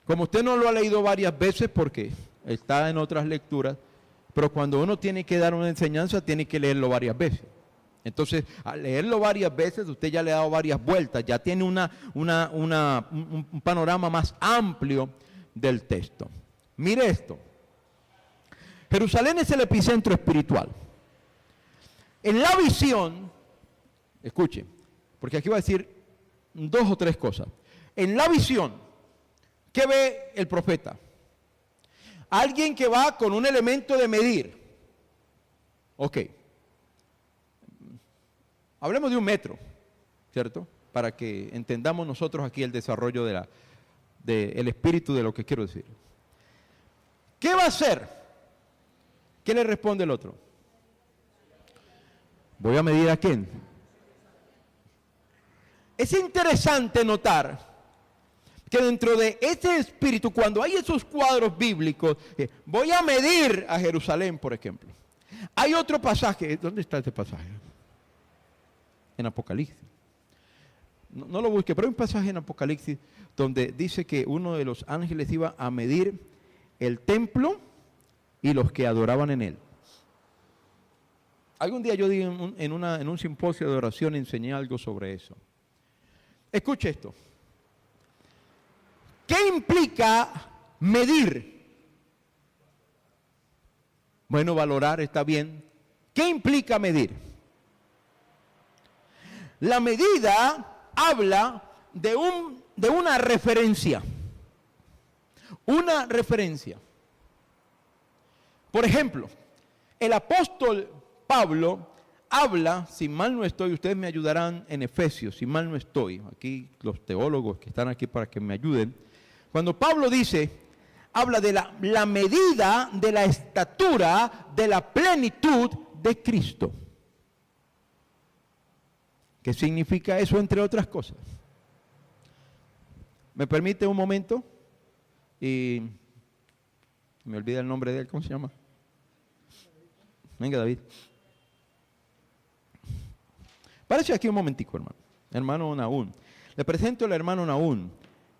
Como usted no lo ha leído varias veces porque está en otras lecturas, pero cuando uno tiene que dar una enseñanza, tiene que leerlo varias veces. Entonces, al leerlo varias veces, usted ya le ha dado varias vueltas, ya tiene un panorama más amplio del texto. Mire esto. Jerusalén es el epicentro espiritual. En la visión, escuche, porque aquí va a decir 2 o 3 cosas. En la visión, ¿qué ve el profeta? Alguien que va con un elemento de medir. Ok. Hablemos de 1 metro, ¿cierto? Para que entendamos nosotros aquí el desarrollo del espíritu de lo que quiero decir. ¿Qué va a hacer? ¿Qué le responde el otro? ¿Voy a medir a quién? Es interesante notar que dentro de ese espíritu, cuando hay esos cuadros bíblicos, voy a medir a Jerusalén, por ejemplo. Hay otro pasaje, ¿dónde está ese pasaje? En Apocalipsis. No lo busque, pero hay un pasaje en Apocalipsis donde dice que uno de los ángeles iba a medir el templo y los que adoraban en él. Algún día yo di en un simposio de oración enseñé algo sobre eso. Escuche esto. ¿Qué implica medir? Bueno, valorar está bien. ¿Qué implica medir? La medida habla de una referencia. Una referencia. Por ejemplo, el apóstol Pablo habla, si mal no estoy, ustedes me ayudarán en Efesios, si mal no estoy, aquí los teólogos que están aquí para que me ayuden. Cuando Pablo dice, habla de la medida de la estatura de la plenitud de Cristo. ¿Qué significa eso, entre otras cosas? ¿Me permite un momento? Y me olvida el nombre de él, ¿cómo se llama? Venga, David. Párese aquí un momentico, hermano. Hermano Naún. Le presento al hermano Naún.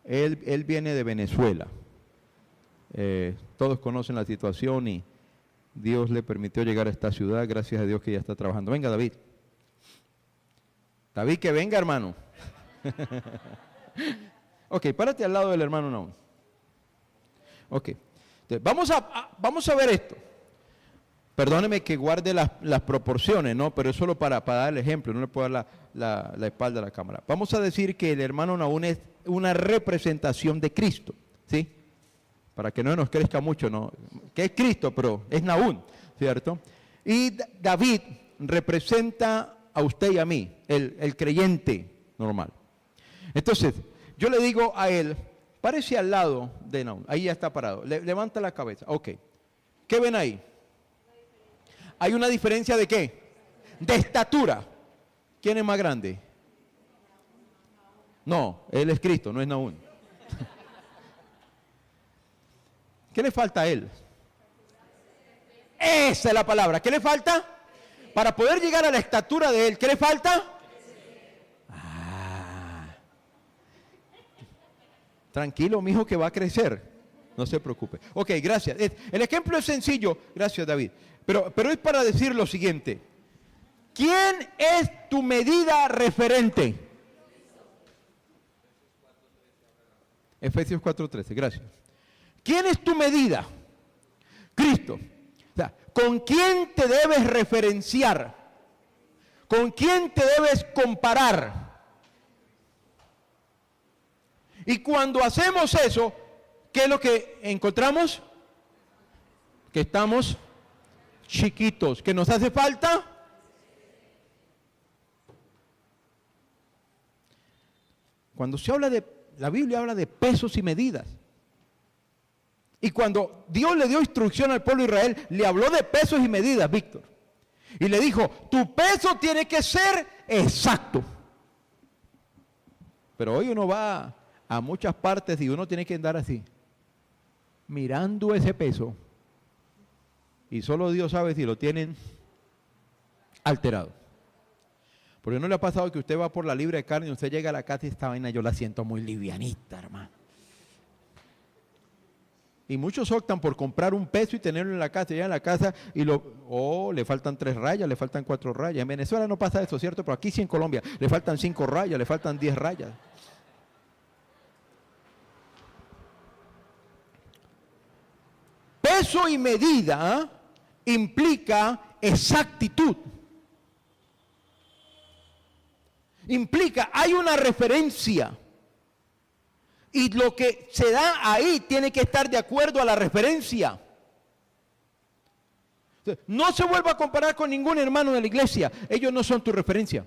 Él viene de Venezuela. Todos conocen la situación y Dios le permitió llegar a esta ciudad. Gracias a Dios que ya está trabajando. Venga, David. David, que venga, hermano. Ok, párate al lado del hermano Naún. Ok. Entonces, vamos a ver esto. Perdóneme que guarde las proporciones, ¿no? Pero es solo para dar el ejemplo, no le puedo dar la espalda a la cámara. Vamos a decir que el hermano Naún es una representación de Cristo, ¿sí? Para que no nos crezca mucho, ¿no? Que es Cristo, pero es Naún, ¿cierto? Y David representa a usted y a mí, el creyente normal. Entonces, yo le digo a él, párese al lado de Naún, ahí ya está parado, levanta la cabeza, ok. ¿Qué ven ahí? ¿Hay una diferencia de qué? De estatura. ¿Quién es más grande? No, él es Cristo, no es Naún. ¿Qué le falta a él? Esa es la palabra. ¿Qué le falta? Para poder llegar a la estatura de él, ¿qué le falta? Tranquilo, mijo, que va a crecer. No se preocupe. Ok, gracias. El ejemplo es sencillo. Gracias, David. Pero es para decir lo siguiente. ¿Quién es tu medida referente? Efesios 4:13, gracias. ¿Quién es tu medida? Cristo. O sea, ¿con quién te debes referenciar? ¿Con quién te debes comparar? Y cuando hacemos eso, ¿qué es lo que encontramos? Que estamos chiquitos. ¿Que nos hace falta? Cuando se habla la Biblia habla de pesos y medidas. Y cuando Dios le dio instrucción al pueblo de Israel, le habló de pesos y medidas, Víctor. Y le dijo, tu peso tiene que ser exacto. Pero hoy uno va a muchas partes y uno tiene que andar así, mirando ese peso. Y solo Dios sabe si lo tienen alterado. Porque no le ha pasado que usted va por la libra de carne y usted llega a la casa y esta vaina yo la siento muy livianita, hermano. Y muchos optan por comprar un peso y tenerlo en la casa, ya en la casa, y le faltan 3 rayas, le faltan 4 rayas. En Venezuela no pasa eso, ¿cierto? Pero aquí sí en Colombia, le faltan 5 rayas, le faltan 10 rayas. Peso y medida implica exactitud. Implica, hay una referencia. Y lo que se da ahí tiene que estar de acuerdo a la referencia. No se vuelva a comparar con ningún hermano de la iglesia. Ellos no son tu referencia.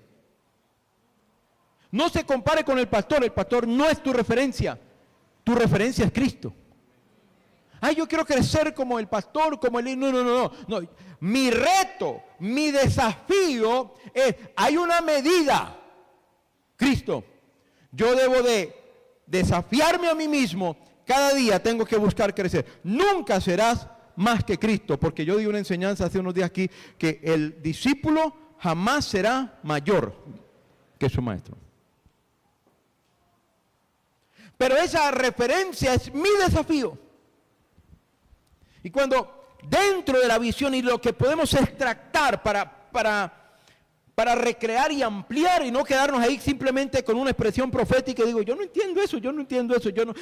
No se compare con el pastor no es tu referencia. Tu referencia es Cristo. Ay, yo quiero crecer como el pastor, como el... No. Mi reto, mi desafío es, hay una medida. Cristo, yo debo de desafiarme a mí mismo, cada día tengo que buscar crecer. Nunca serás más que Cristo, porque yo di una enseñanza hace unos días aquí, que el discípulo jamás será mayor que su maestro. Pero esa referencia es mi desafío. Y cuando dentro de la visión y lo que podemos extractar para recrear y ampliar y no quedarnos ahí simplemente con una expresión profética y digo, yo no entiendo eso,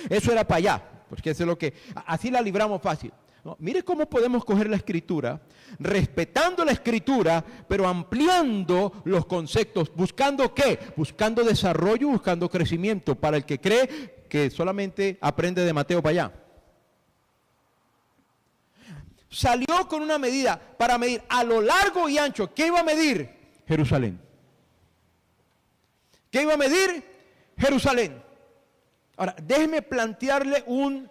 eso era para allá, porque eso es lo que, así la libramos fácil. No, mire cómo podemos coger la escritura, respetando la escritura, pero ampliando los conceptos, buscando ¿qué? Buscando desarrollo, buscando crecimiento, para el que cree que solamente aprende de Mateo para allá. Salió con una medida para medir a lo largo y ancho. ¿Qué iba a medir? Jerusalén. ¿Qué iba a medir? Jerusalén. Ahora, déjeme plantearle ¿cómo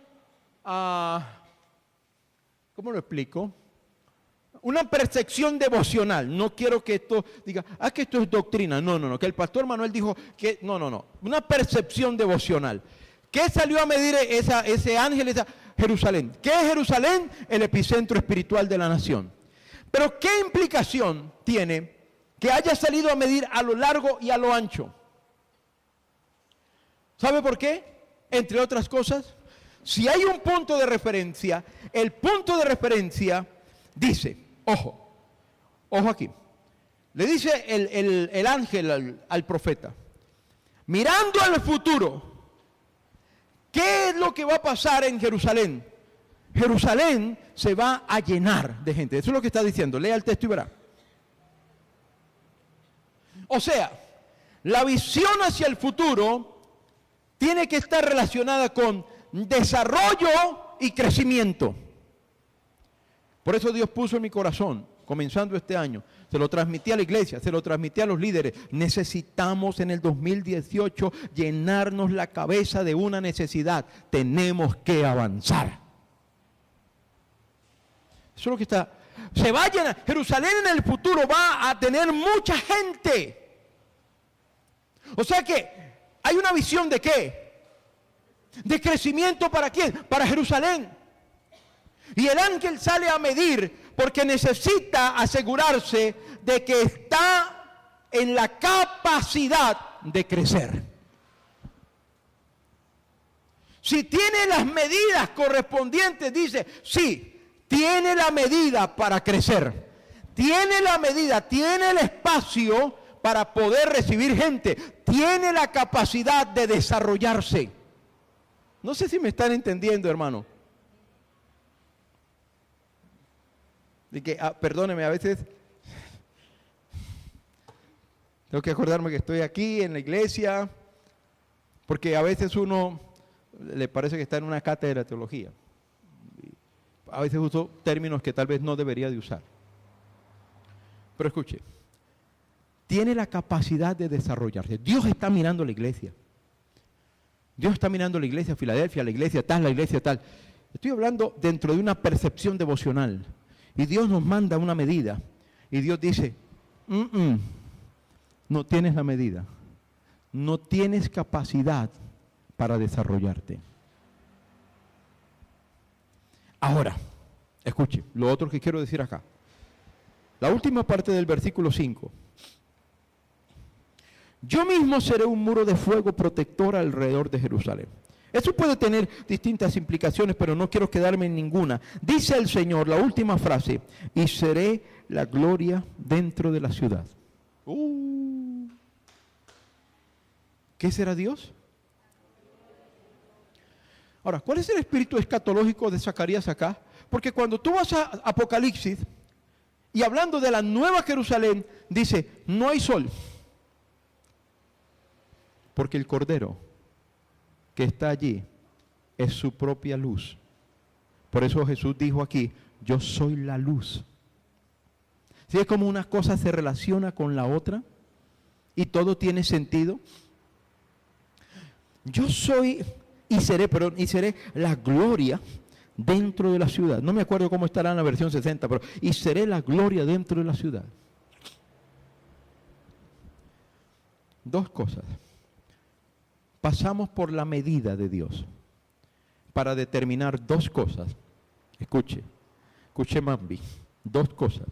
lo explico? Una percepción devocional. No quiero que esto diga, que esto es doctrina. No, que el pastor Manuel dijo que, no. Una percepción devocional. ¿Qué salió a medir ese ángel, Jerusalén? ¿Qué es Jerusalén? El epicentro espiritual de la nación. Pero ¿qué implicación tiene que haya salido a medir a lo largo y a lo ancho? ¿Sabe por qué? Entre otras cosas, si hay un punto de referencia, el punto de referencia dice, ojo aquí, le dice el ángel al profeta, mirando al futuro, ¿qué es lo que va a pasar en Jerusalén? Jerusalén se va a llenar de gente. Eso es lo que está diciendo. Lea el texto y verá. O sea, la visión hacia el futuro tiene que estar relacionada con desarrollo y crecimiento. Por eso Dios puso en mi corazón, comenzando este año, se lo transmití a la iglesia, se lo transmití a los líderes. Necesitamos en el 2018 llenarnos la cabeza de una necesidad. Tenemos que avanzar. Eso es lo que está. Se va a llenar. Jerusalén en el futuro va a tener mucha gente. O sea que hay una visión de ¿qué? De crecimiento. ¿Para quién? Para Jerusalén. Y el ángel sale a medir porque necesita asegurarse de que está en la capacidad de crecer. Si tiene las medidas correspondientes, dice, sí, tiene la medida para crecer. Tiene la medida, tiene el espacio para poder recibir gente. Tiene la capacidad de desarrollarse. No sé si me están entendiendo, hermano. De que, perdóneme, a veces tengo que acordarme que estoy aquí en la iglesia, porque a veces uno le parece que está en una cátedra de teología. A veces uso términos que tal vez no debería de usar. Pero escuche, tiene la capacidad de desarrollarse. Dios está mirando la iglesia. Dios está mirando la iglesia Filadelfia, la iglesia tal. Estoy hablando dentro de una percepción devocional. Y Dios nos manda una medida. Y Dios dice, no tienes la medida. No tienes capacidad para desarrollarte. Ahora, escuche, lo otro que quiero decir acá. La última parte del versículo 5. Yo mismo seré un muro de fuego protector alrededor de Jerusalén. Eso puede tener distintas implicaciones, pero no quiero quedarme en ninguna. Dice el Señor, la última frase, y seré la gloria dentro de la ciudad. ¿Qué será Dios? Ahora, ¿cuál es el espíritu escatológico de Zacarías acá? Porque cuando tú vas a Apocalipsis, y hablando de la nueva Jerusalén, dice, no hay sol, porque el Cordero que está allí es su propia luz. Por eso Jesús dijo aquí, yo soy la luz. ¿Sí es como una cosa se relaciona con la otra? Y todo tiene sentido. Yo soy y seré la gloria dentro de la ciudad. No me acuerdo cómo estará en la versión 60, pero y seré la gloria dentro de la ciudad. Dos cosas. Pasamos por la medida de Dios para determinar dos cosas. Escuche Mambi, dos cosas.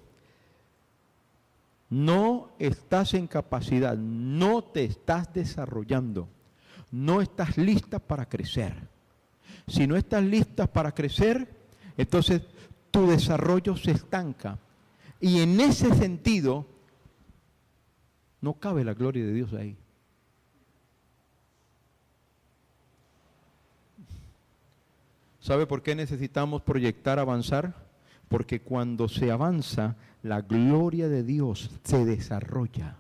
No estás en capacidad, no te estás desarrollando, no estás lista para crecer. Si no estás lista para crecer, entonces tu desarrollo se estanca. Y en ese sentido, no cabe la gloria de Dios ahí. ¿Sabe por qué necesitamos proyectar, avanzar? Porque cuando se avanza, la gloria de Dios se desarrolla.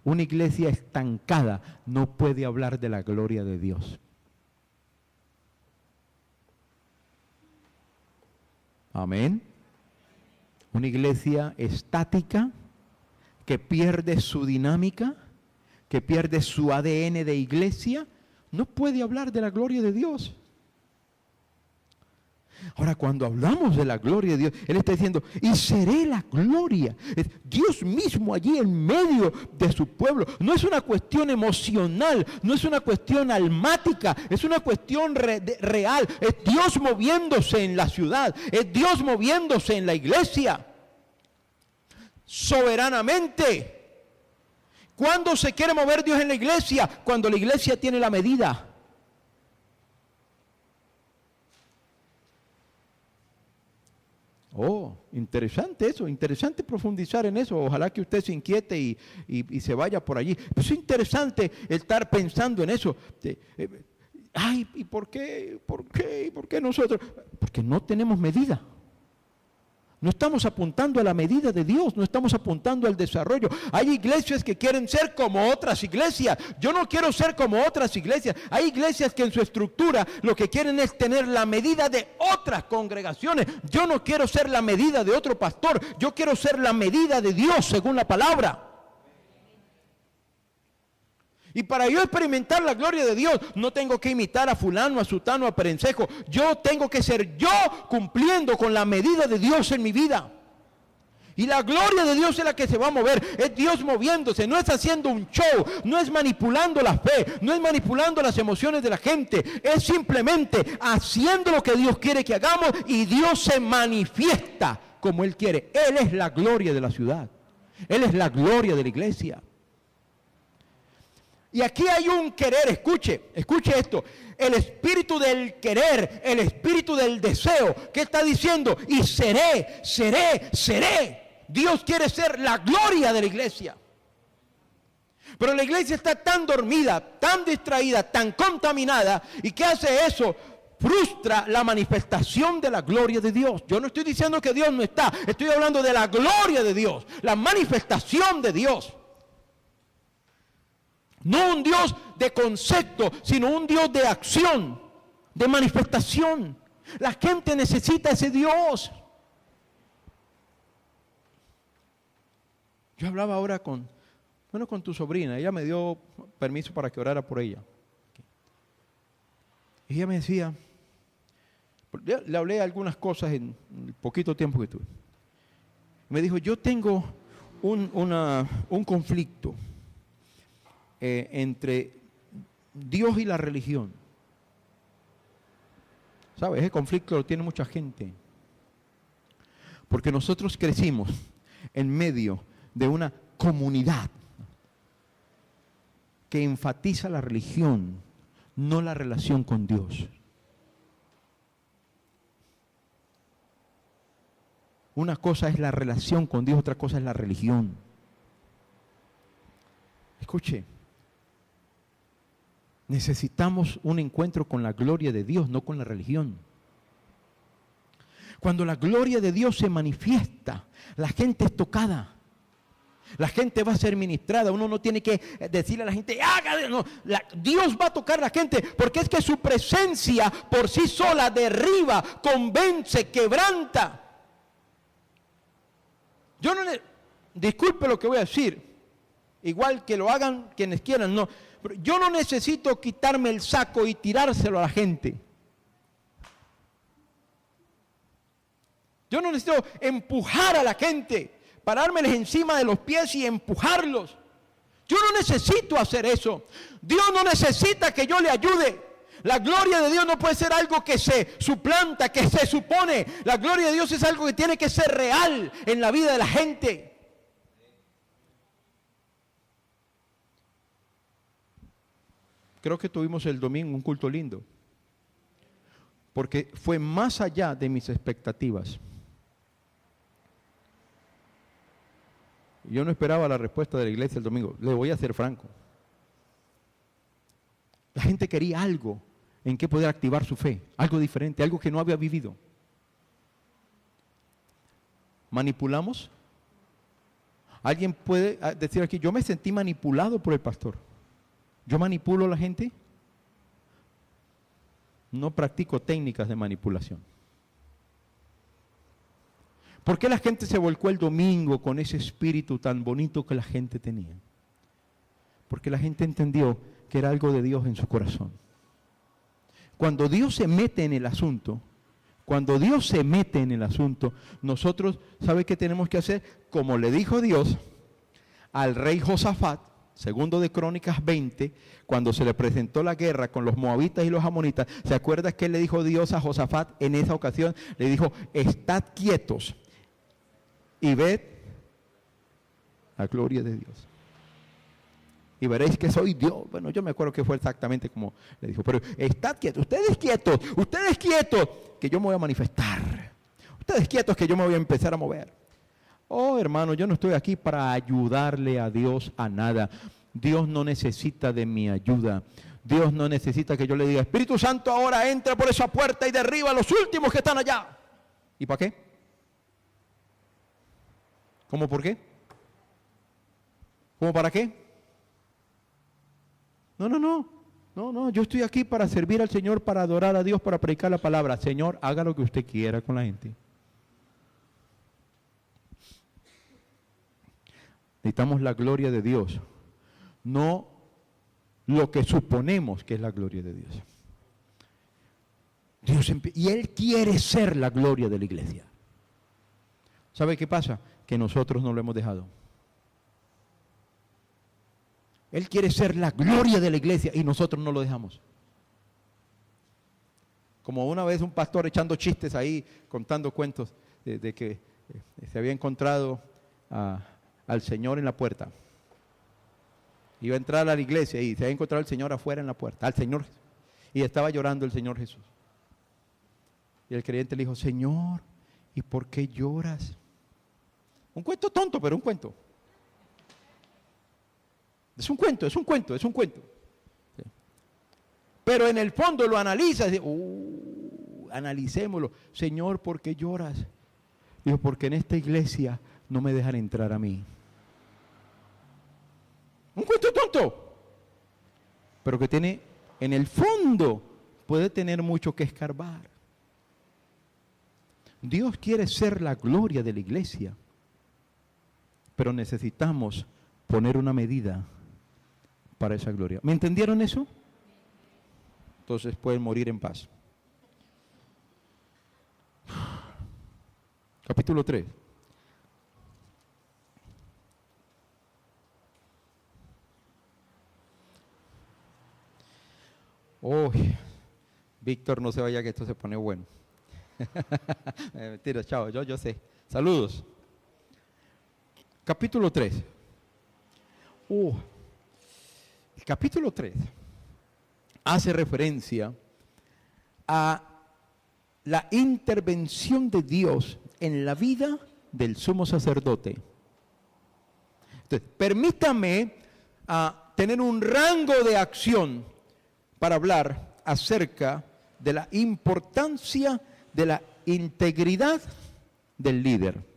Una iglesia estancada no puede hablar de la gloria de Dios. Amén. Una iglesia estática que pierde su dinámica, que pierde su ADN de iglesia, no puede hablar de la gloria de Dios. Ahora, cuando hablamos de la gloria de Dios, Él está diciendo, y seré la gloria. Dios mismo allí en medio de su pueblo. No es una cuestión emocional, no es una cuestión almática, es una cuestión real. Es Dios moviéndose en la ciudad, es Dios moviéndose en la iglesia. Soberanamente. ¿Cuándo se quiere mover Dios en la iglesia? Cuando la iglesia tiene la medida. Oh, interesante eso, interesante profundizar en eso. Ojalá que usted se inquiete y se vaya por allí. Es interesante estar pensando en eso. Ay, ¿y por qué? ¿Por qué? ¿Por qué nosotros? Porque no tenemos medida. No estamos apuntando a la medida de Dios, no estamos apuntando al desarrollo. Hay iglesias que quieren ser como otras iglesias. Yo no quiero ser como otras iglesias. Hay iglesias que en su estructura lo que quieren es tener la medida de otras congregaciones. Yo no quiero ser la medida de otro pastor. Yo quiero ser la medida de Dios según la palabra. Y para yo experimentar la gloria de Dios, no tengo que imitar a fulano, a sutano, a perencejo. Yo tengo que ser yo cumpliendo con la medida de Dios en mi vida. Y la gloria de Dios es la que se va a mover. Es Dios moviéndose, no es haciendo un show, no es manipulando la fe, no es manipulando las emociones de la gente. Es simplemente haciendo lo que Dios quiere que hagamos y Dios se manifiesta como Él quiere. Él es la gloria de la ciudad. Él es la gloria de la iglesia. Y aquí hay un querer, escuche esto, el espíritu del querer, el espíritu del deseo, ¿qué está diciendo? Y seré. Dios quiere ser la gloria de la iglesia. Pero la iglesia está tan dormida, tan distraída, tan contaminada, ¿y qué hace eso? Frustra la manifestación de la gloria de Dios. Yo no estoy diciendo que Dios no está, estoy hablando de la gloria de Dios, la manifestación de Dios. No un Dios de concepto, sino un Dios de acción, de manifestación. La gente necesita ese Dios. Yo hablaba ahora con tu sobrina. Ella me dio permiso para que orara por ella. Y ella me decía, le hablé algunas cosas en el poquito tiempo que tuve. Me dijo, yo tengo un conflicto entre Dios y la religión. ¿Sabes? Ese conflicto lo tiene mucha gente. Porque nosotros crecimos en medio de una comunidad que enfatiza la religión, no la relación con Dios. Una cosa es la relación con Dios, otra cosa es la religión. Escuche, necesitamos un encuentro con la gloria de Dios, no con la religión. Cuando la gloria de Dios se manifiesta, la gente es tocada. La gente va a ser ministrada. Uno no tiene que decirle a la gente, haga, no. Dios va a tocar a la gente, porque es que su presencia por sí sola derriba, convence, quebranta. Yo no disculpe lo que voy a decir, igual que lo hagan quienes quieran, no. Pero yo no necesito quitarme el saco y tirárselo a la gente. Yo no necesito empujar a la gente, parármeles encima de los pies y empujarlos. Yo no necesito hacer eso. Dios no necesita que yo le ayude. La gloria de Dios no puede ser algo que se suplanta, que se supone. La gloria de Dios es algo que tiene que ser real en la vida de la gente. Creo que tuvimos el domingo un culto lindo, porque fue más allá de mis expectativas. Yo no esperaba la respuesta de la iglesia el domingo, le voy a ser franco. La gente quería algo en que poder activar su fe, algo diferente, algo que no había vivido. ¿Manipulamos? ¿Alguien puede decir aquí, yo me sentí manipulado por el pastor? ¿Yo manipulo a la gente? No practico técnicas de manipulación. ¿Por qué la gente se volcó el domingo con ese espíritu tan bonito que la gente tenía? Porque la gente entendió que era algo de Dios en su corazón. Cuando Dios se mete en el asunto, nosotros, ¿sabe qué tenemos que hacer? Como le dijo Dios al rey Josafat, segundo de Crónicas 20, cuando se le presentó la guerra con los moabitas y los amonitas, ¿se acuerda que le dijo Dios a Josafat en esa ocasión? Le dijo, estad quietos y ved la gloria de Dios. Y veréis que soy Dios. Bueno, yo me acuerdo que fue exactamente como le dijo, pero estad quietos, ustedes quietos, que yo me voy a manifestar. Ustedes quietos, que yo me voy a empezar a mover. Oh, hermano, yo no estoy aquí para ayudarle a Dios a nada. Dios no necesita de mi ayuda. Dios no necesita que yo le diga, Espíritu Santo, ahora entra por esa puerta y derriba a los últimos que están allá. ¿Y para qué? ¿Cómo por qué? ¿Cómo para qué? No, yo estoy aquí para servir al Señor, para adorar a Dios, para predicar la palabra. Señor, haga lo que usted quiera con la gente. Necesitamos la gloria de Dios, no lo que suponemos que es la gloria de Dios. Y Él quiere ser la gloria de la iglesia. ¿Sabe qué pasa? Que nosotros no lo hemos dejado. Él quiere ser la gloria de la iglesia y nosotros no lo dejamos. Como una vez un pastor echando chistes ahí, contando cuentos de que se había encontrado al Señor en la puerta. Iba a entrar a la iglesia y se había encontrado al Señor afuera en la puerta, al Señor. Y estaba llorando el Señor Jesús. Y el creyente le dijo, Señor, ¿y por qué lloras? Un cuento tonto, pero un cuento. Es un cuento. Sí. Pero en el fondo lo analiza y dice, analicémoslo. Señor, ¿por qué lloras? Dijo, porque en esta iglesia no me dejan entrar a mí. Un cuento tonto, pero que tiene, en el fondo, puede tener mucho que escarbar. Dios quiere ser la gloria de la iglesia, pero necesitamos poner una medida para esa gloria. ¿Me entendieron eso? Entonces pueden morir en paz. Capítulo 3. Víctor, no se vaya que esto se pone bueno. Mentira, chao, yo sé. Saludos. Capítulo 3. El capítulo 3 hace referencia a la intervención de Dios en la vida del sumo sacerdote. Entonces, permítame tener un rango de acción para hablar acerca de la importancia de la integridad del líder.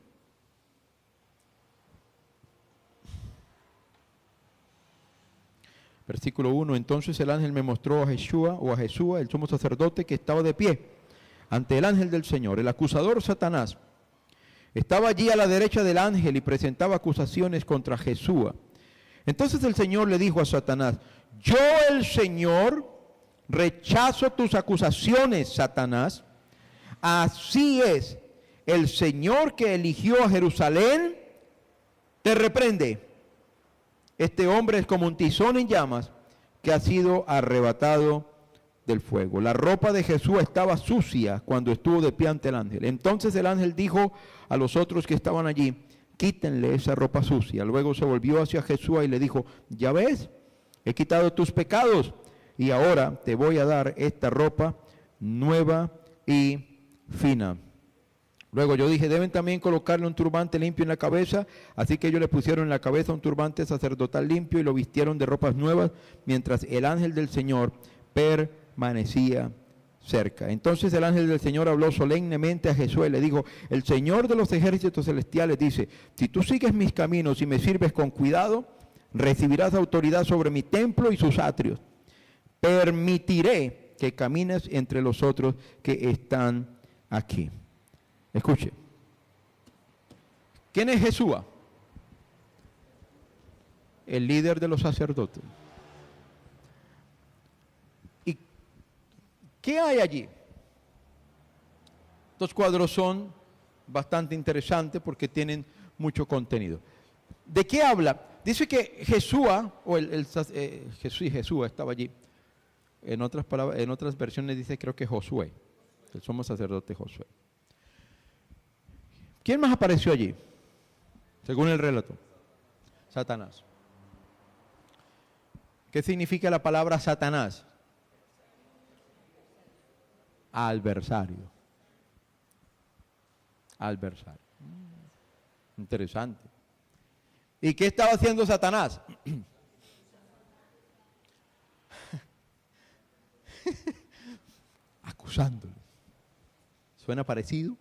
Versículo 1, entonces el ángel me mostró a Jesúa, el sumo sacerdote, que estaba de pie ante el ángel del Señor. El acusador Satanás estaba allí a la derecha del ángel y presentaba acusaciones contra Jesúa. Entonces el Señor le dijo a Satanás: yo, el Señor, rechazo tus acusaciones, Satanás. Así es, el Señor que eligió a Jerusalén te reprende. Este hombre es como un tizón en llamas que ha sido arrebatado del fuego. La ropa de Jesús estaba sucia cuando estuvo de pie ante el ángel. Entonces el ángel dijo a los otros que estaban allí: quítenle esa ropa sucia. Luego se volvió hacia Jesús y le dijo: ya ves, he quitado tus pecados y ahora te voy a dar esta ropa nueva y fina. Luego yo dije: deben también colocarle un turbante limpio en la cabeza. Así que ellos le pusieron en la cabeza un turbante sacerdotal limpio y lo vistieron de ropas nuevas, mientras el ángel del Señor permanecía cerca. Entonces el ángel del Señor habló solemnemente a Jesús y le dijo: el Señor de los ejércitos celestiales dice: si tú sigues mis caminos y me sirves con cuidado, recibirás autoridad sobre mi templo y sus atrios. Permitiré que camines entre los otros que están aquí. Escuche. ¿Quién es Jesús? El líder de los sacerdotes. ¿Y qué hay allí? Estos cuadros son bastante interesantes porque tienen mucho contenido. ¿De qué habla? Dice que Jesús, Jesús estaba allí. En otras palabras, en otras versiones dice, creo que Josué, el sumo sacerdote Josué. ¿Quién más apareció allí? Según el relato. Satanás. ¿Qué significa la palabra Satanás? Adversario. Adversario. Interesante. ¿Y qué estaba haciendo Satanás? Acusándolo. ¿Suena parecido?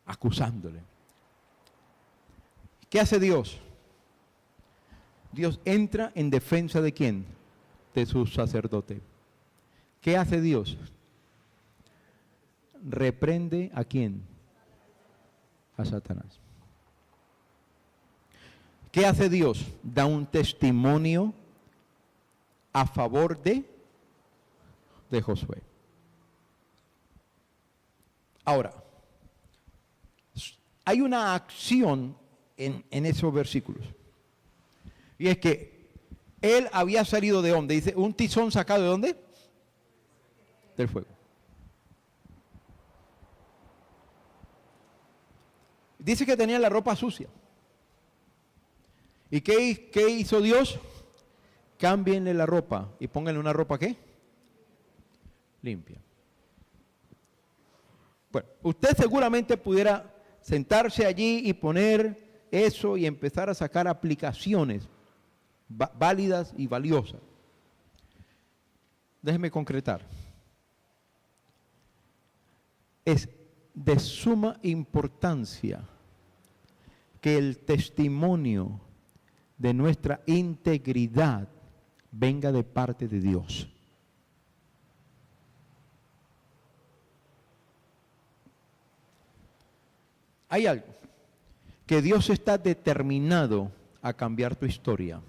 Acusándole. ¿Qué hace Dios? Dios entra en defensa ¿de quién? De su sacerdote. ¿Qué hace Dios? Reprende ¿a quién? A Satanás. ¿Qué hace Dios? Da un testimonio a favor de Josué. Ahora, hay una acción en esos versículos. Y es que él había salido ¿de dónde? Dice, un tizón sacado ¿de dónde? Del fuego. Dice que tenía la ropa sucia. ¿Y qué hizo Dios? Cámbienle la ropa y pónganle una ropa ¿qué? Limpia. Bueno, usted seguramente pudiera sentarse allí y poner eso y empezar a sacar aplicaciones válidas y valiosas. Déjeme concretar. Es de suma importancia que el testimonio de nuestra integridad venga de parte de Dios. Hay algo, que Dios está determinado a cambiar tu historia.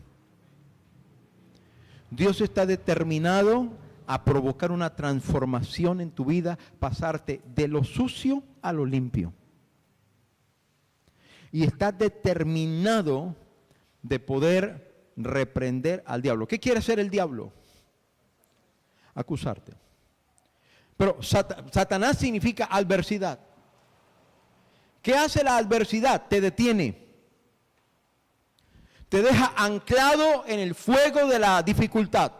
Dios está determinado a provocar una transformación en tu vida, pasarte de lo sucio a lo limpio. Y está determinado de poder reprender al diablo. ¿Qué quiere hacer el diablo? Acusarte. Pero Satanás significa adversidad. ¿Qué hace la adversidad? Te detiene. Te deja anclado en el fuego de la dificultad.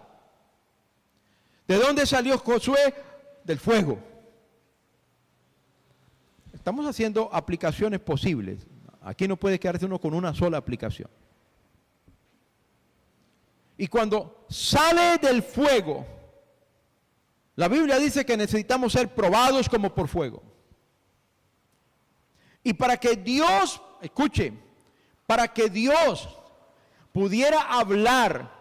¿De dónde salió Josué? Del fuego. Estamos haciendo aplicaciones posibles. Aquí no puede quedarse uno con una sola aplicación. Y cuando sale del fuego, la Biblia dice que necesitamos ser probados como por fuego. Y para que Dios, escuche, para que Dios pudiera hablar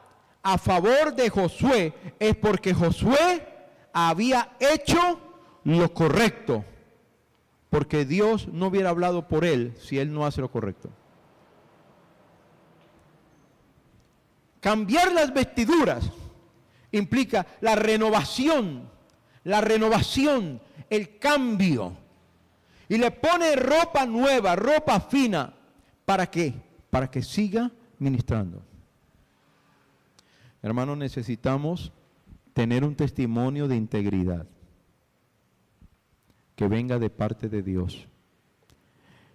a favor de Josué, es porque Josué había hecho lo correcto. Porque Dios no hubiera hablado por él si él no hace lo correcto. Cambiar las vestiduras implica la renovación, el cambio. Y le pone ropa nueva, ropa fina. ¿Para qué? Para que siga ministrando. Hermanos, necesitamos tener un testimonio de integridad que venga de parte de Dios.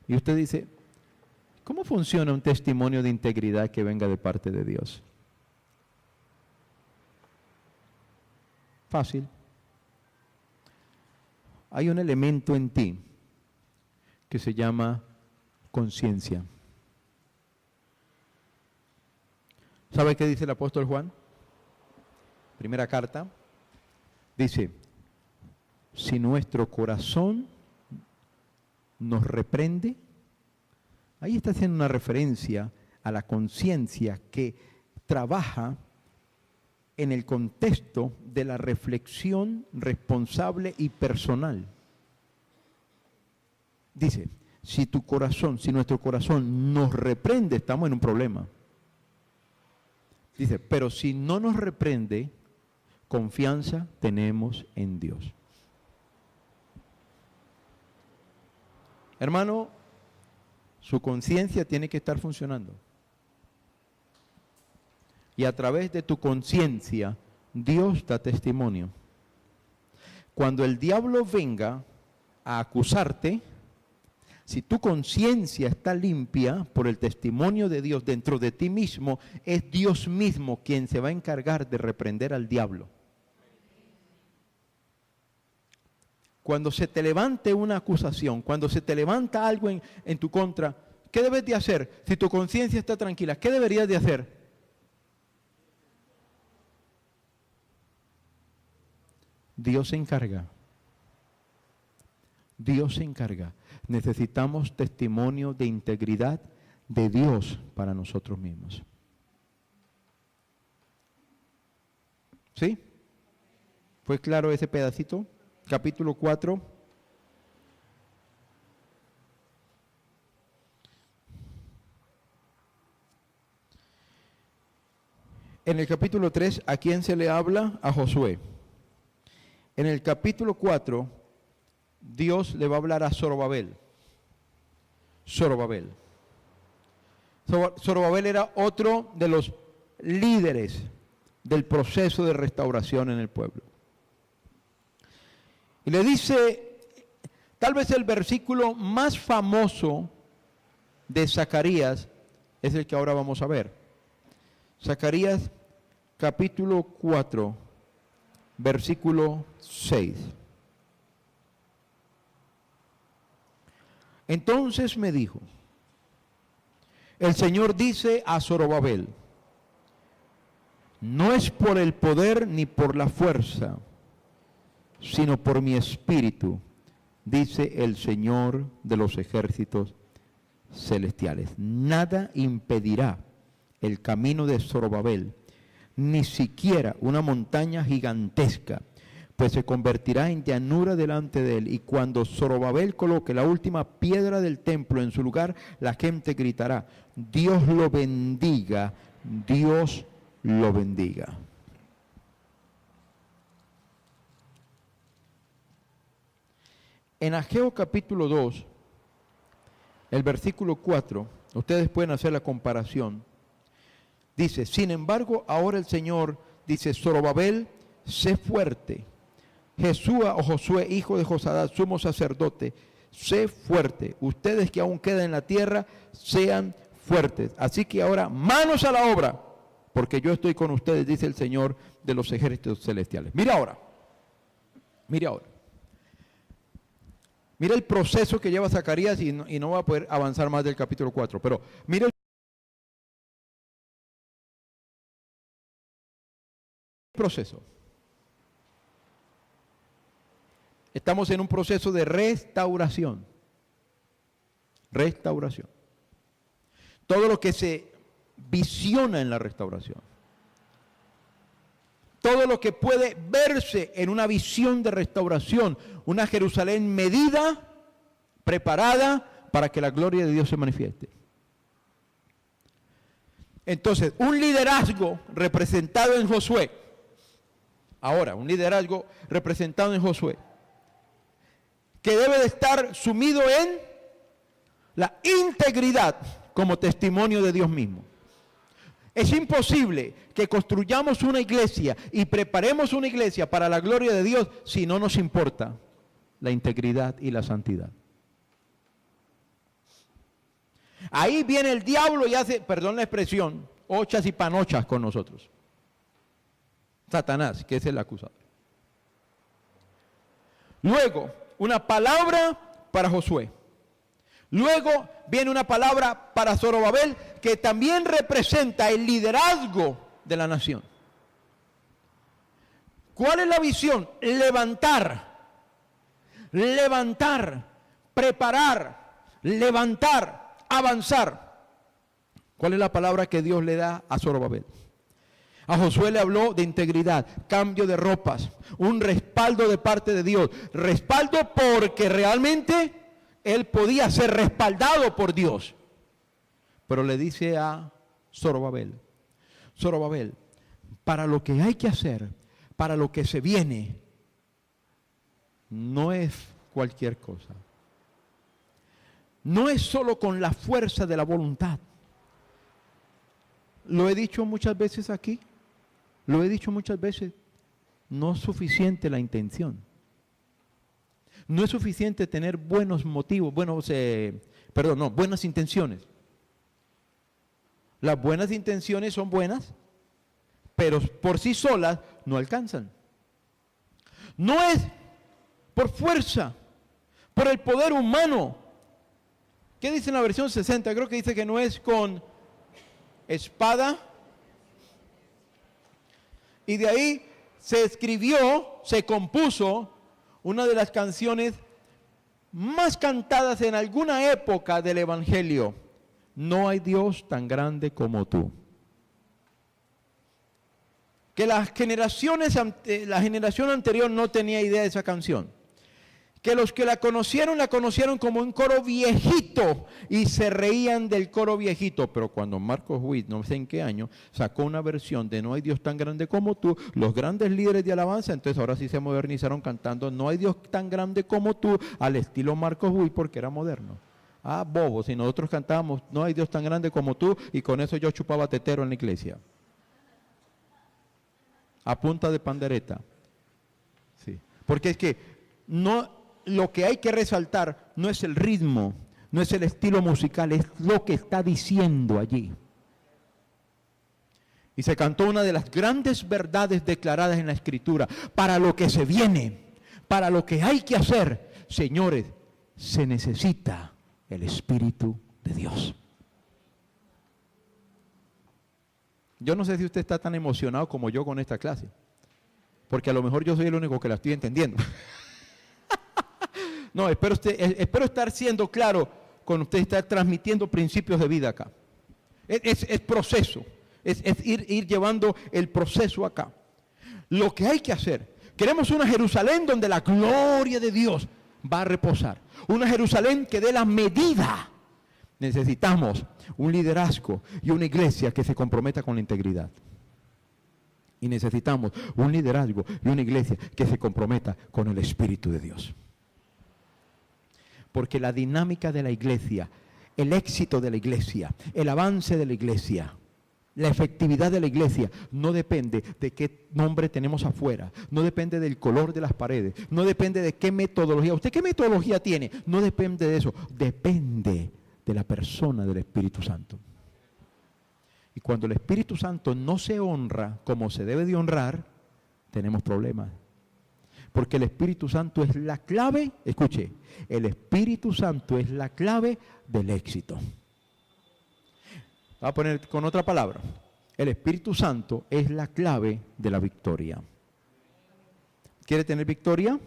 Y usted dice, ¿cómo funciona un testimonio de integridad que venga de parte de Dios? Fácil. Hay un elemento en ti que se llama conciencia. ¿Sabe qué dice el apóstol Juan? Primera carta. Dice, si nuestro corazón nos reprende, ahí está haciendo una referencia a la conciencia que trabaja en el contexto de la reflexión responsable y personal. Dice, si nuestro corazón nos reprende, estamos en un problema. Dice, pero si no nos reprende, confianza tenemos en Dios. Hermano, su conciencia tiene que estar funcionando. Y a través de tu conciencia, Dios da testimonio. Cuando el diablo venga a acusarte, si tu conciencia está limpia por el testimonio de Dios dentro de ti mismo, es Dios mismo quien se va a encargar de reprender al diablo. Cuando se te levante una acusación, cuando se te levanta algo en tu contra, ¿qué debes de hacer? Si tu conciencia está tranquila, ¿qué deberías de hacer? Dios se encarga. Dios se encarga. Necesitamos testimonio de integridad de Dios para nosotros mismos. ¿Sí? ¿Fue claro ese pedacito? Capítulo 4. En el capítulo 3, ¿a quién se le habla? A Josué. En el capítulo 4, Dios le va a hablar a Zorobabel. Zorobabel era otro de los líderes del proceso de restauración en el pueblo. Y le dice, tal vez el versículo más famoso de Zacarías es el que ahora vamos a ver. Zacarías capítulo 4, versículo 6. Entonces me dijo, el Señor dice a Zorobabel, no es por el poder ni por la fuerza, sino por mi espíritu, dice el Señor de los ejércitos celestiales. Nada impedirá el camino de Zorobabel, ni siquiera una montaña gigantesca, pues se convertirá en llanura delante de él. Y cuando Zorobabel coloque la última piedra del templo en su lugar, la gente gritará, Dios lo bendiga, Dios lo bendiga. En Ageo capítulo 2, el versículo 4, ustedes pueden hacer la comparación. Dice, sin embargo, ahora el Señor dice, Zorobabel, sé fuerte. Jesúa o Josué, hijo de Josadat, sumo sacerdote, sé fuerte. Ustedes que aún quedan en la tierra, sean fuertes. Así que ahora, manos a la obra, porque yo estoy con ustedes, dice el Señor de los ejércitos celestiales. Mira ahora. Mira ahora. Mira el proceso que lleva Zacarías y no va a poder avanzar más del capítulo 4. Pero mira el proceso. Estamos en un proceso de restauración. Restauración. Todo lo que se visiona en la restauración. Todo lo que puede verse en una visión de restauración. Una Jerusalén medida, preparada para que la gloria de Dios se manifieste. Entonces, un liderazgo representado en Josué. Ahora, un liderazgo representado en Josué. Que debe de estar sumido en la integridad como testimonio de Dios mismo. Es imposible que construyamos una iglesia y preparemos una iglesia para la gloria de Dios si no nos importa la integridad y la santidad. Ahí viene el diablo y hace, perdón la expresión, ochas y panochas con nosotros. Satanás, que es el acusador. Luego, una palabra para Josué. Luego viene una palabra para Zorobabel que también representa el liderazgo de la nación. ¿Cuál es la visión? Levantar, preparar, levantar, avanzar. ¿Cuál es la palabra que Dios le da a Zorobabel? A Josué le habló de integridad, cambio de ropas, un respaldo de parte de Dios. Respaldo porque realmente él podía ser respaldado por Dios. Pero le dice a Zorobabel, Zorobabel, para lo que hay que hacer, para lo que se viene, no es cualquier cosa. No es solo con la fuerza de la voluntad. Lo he dicho muchas veces aquí. Lo he dicho muchas veces, no es suficiente la intención. No es suficiente tener buenos motivos, buenas intenciones. Las buenas intenciones son buenas, pero por sí solas no alcanzan. No es por fuerza, por el poder humano. ¿Qué dice en la versión 60? Creo que dice que no es con espada. Y de ahí se escribió, se compuso una de las canciones más cantadas en alguna época del Evangelio. No hay Dios tan grande como tú. Que la generación anterior no tenía idea de esa canción. Que los que la conocieron como un coro viejito y se reían del coro viejito. Pero cuando Marcos Witt, no sé en qué año, sacó una versión de No hay Dios tan grande como tú, los grandes líderes de alabanza, entonces ahora sí se modernizaron cantando No hay Dios tan grande como tú, al estilo Marcos Witt, porque era moderno. Ah, bobo, si nosotros cantábamos No hay Dios tan grande como tú, y con eso yo chupaba tetero en la iglesia. A punta de pandereta. Sí. Porque es que lo que hay que resaltar no es el ritmo, no es el estilo musical, es lo que está diciendo allí. Y se cantó una de las grandes verdades declaradas en la Escritura. Para lo que se viene, para lo que hay que hacer, señores, se necesita el Espíritu de Dios. Yo no sé si usted está tan emocionado como yo con esta clase, porque a lo mejor yo soy el único que la estoy entendiendo. No, espero estar siendo claro con usted, estar transmitiendo principios de vida acá. Es proceso, es ir llevando el proceso acá. Lo que hay que hacer, queremos una Jerusalén donde la gloria de Dios va a reposar. Una Jerusalén que dé la medida. Necesitamos un liderazgo y una iglesia que se comprometa con la integridad. Y necesitamos un liderazgo y una iglesia que se comprometa con el Espíritu de Dios. Porque la dinámica de la iglesia, el éxito de la iglesia, el avance de la iglesia, la efectividad de la iglesia no depende de qué nombre tenemos afuera, no depende del color de las paredes, no depende de qué metodología. ¿Usted qué metodología tiene? No depende de eso, depende de la persona del Espíritu Santo. Y cuando el Espíritu Santo no se honra como se debe de honrar, tenemos problemas. Porque el Espíritu Santo es la clave, escuche, el Espíritu Santo es la clave del éxito. Voy a poner con otra palabra. El Espíritu Santo es la clave de la victoria. ¿Quiere tener victoria?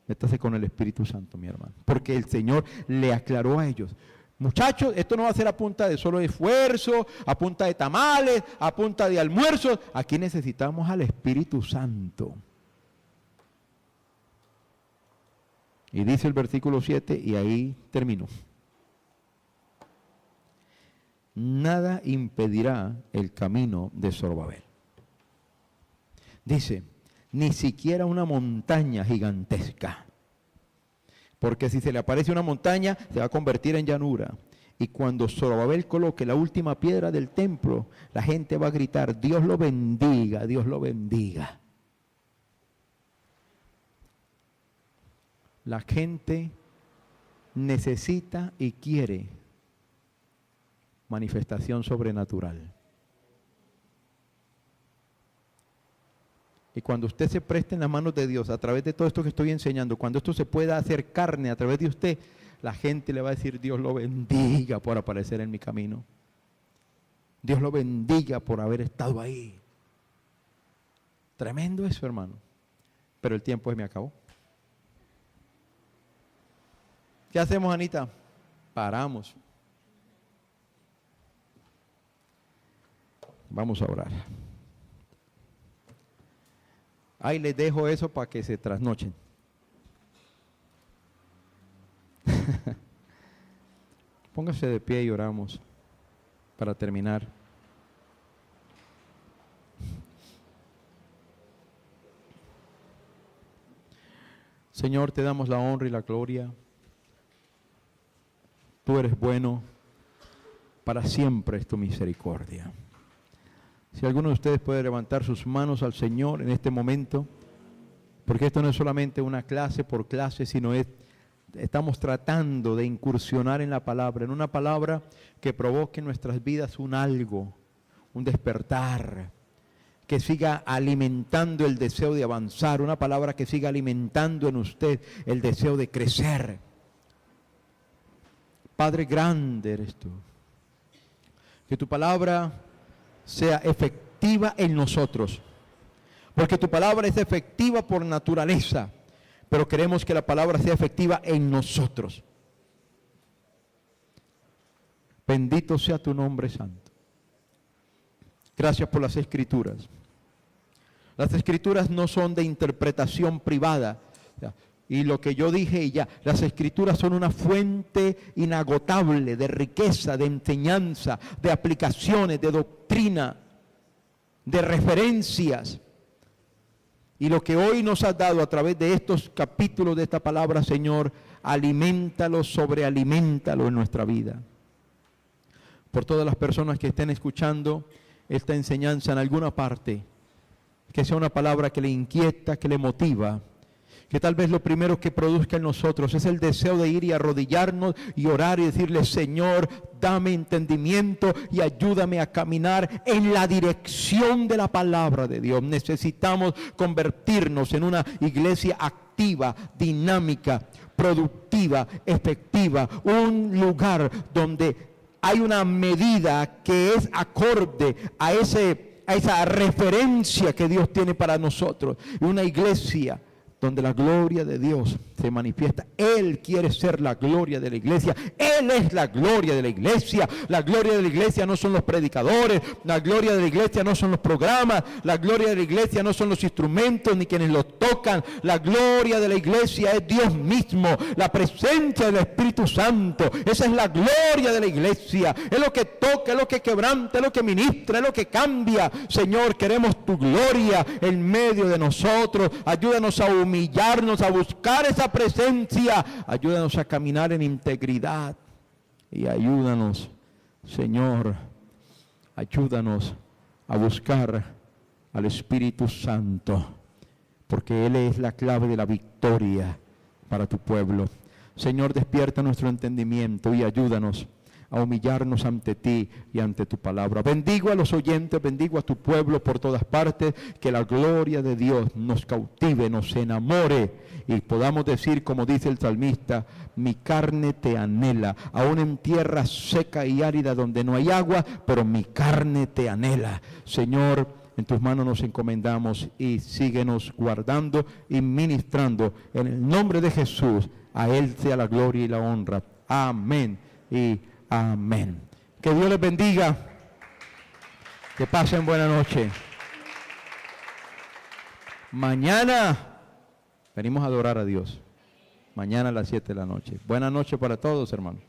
Métase con el Espíritu Santo, mi hermano. Porque el Señor le aclaró a ellos. Muchachos, esto no va a ser a punta de solo esfuerzo, a punta de tamales, a punta de almuerzos. Aquí necesitamos al Espíritu Santo. Y dice el versículo 7, y ahí termino. Nada impedirá el camino de Zorobabel. Dice, ni siquiera una montaña gigantesca. Porque si se le aparece una montaña, se va a convertir en llanura. Y cuando Zorobabel coloque la última piedra del templo, la gente va a gritar, Dios lo bendiga, Dios lo bendiga. La gente necesita y quiere manifestación sobrenatural. Y cuando usted se preste en las manos de Dios a través de todo esto que estoy enseñando, cuando esto se pueda hacer carne a través de usted, la gente le va a decir, Dios lo bendiga por aparecer en mi camino. Dios lo bendiga por haber estado ahí. Tremendo eso, hermano. Pero el tiempo se me acabó. ¿Qué hacemos, Anita? Paramos. Vamos a orar. Ahí les dejo eso para que se trasnochen. Póngase de pie y oramos para terminar. Señor, te damos la honra y la gloria. Tú eres bueno, para siempre es tu misericordia. Si alguno de ustedes puede levantar sus manos al Señor en este momento, porque esto no es solamente una clase por clase, sino estamos tratando de incursionar en la palabra, en una palabra que provoque en nuestras vidas un algo, un despertar, que siga alimentando el deseo de avanzar, una palabra que siga alimentando en usted el deseo de crecer. Padre, grande eres tú. Que tu palabra sea efectiva en nosotros, porque tu palabra es efectiva por naturaleza, pero queremos que la palabra sea efectiva en nosotros. Bendito sea tu nombre santo. Gracias por las Escrituras. Las Escrituras no son de interpretación privada, y lo que yo dije y ya, las Escrituras son una fuente inagotable de riqueza, de enseñanza, de aplicaciones, de doctrina, de referencias. Y lo que hoy nos has dado a través de estos capítulos de esta palabra, Señor, aliméntalo, sobrealiméntalo en nuestra vida. Por todas las personas que estén escuchando esta enseñanza en alguna parte, que sea una palabra que le inquieta, que le motiva, que tal vez lo primero que produzca en nosotros es el deseo de ir y arrodillarnos y orar y decirle, Señor, dame entendimiento y ayúdame a caminar en la dirección de la palabra de Dios. Necesitamos convertirnos en una iglesia activa, dinámica, productiva, efectiva, un lugar donde hay una medida que es acorde a esa referencia que Dios tiene para nosotros. Una iglesia donde la gloria de Dios se manifiesta. Él quiere ser la gloria de la iglesia. Él es la gloria de la iglesia. La gloria de la iglesia no son los predicadores. La gloria de la iglesia no son los programas. La gloria de la iglesia no son los instrumentos ni quienes los tocan. La gloria de la iglesia es Dios mismo. La presencia del Espíritu Santo. Esa es la gloria de la iglesia. Es lo que toca, es lo que quebranta, es lo que ministra, es lo que cambia. Señor, queremos tu gloria en medio de nosotros. Ayúdanos a humillarnos, a buscar esa presencia. Ayúdanos a caminar en integridad y ayúdanos, Señor, ayúdanos a buscar al Espíritu Santo, porque Él es la clave de la victoria para tu pueblo. Señor, despierta nuestro entendimiento y ayúdanos a humillarnos ante ti y ante tu palabra. Bendigo a los oyentes, bendigo a tu pueblo por todas partes, que la gloria de Dios nos cautive, nos enamore y podamos decir, como dice el salmista, mi carne te anhela, aún en tierra seca y árida donde no hay agua, pero mi carne te anhela. Señor, en tus manos nos encomendamos y síguenos guardando y ministrando. En el nombre de Jesús, a Él sea la gloria y la honra. Amén y amén. Que Dios les bendiga. Que pasen buena noche. Mañana venimos a adorar a Dios. Mañana a las 7 de la noche. Buena noche para todos, hermanos.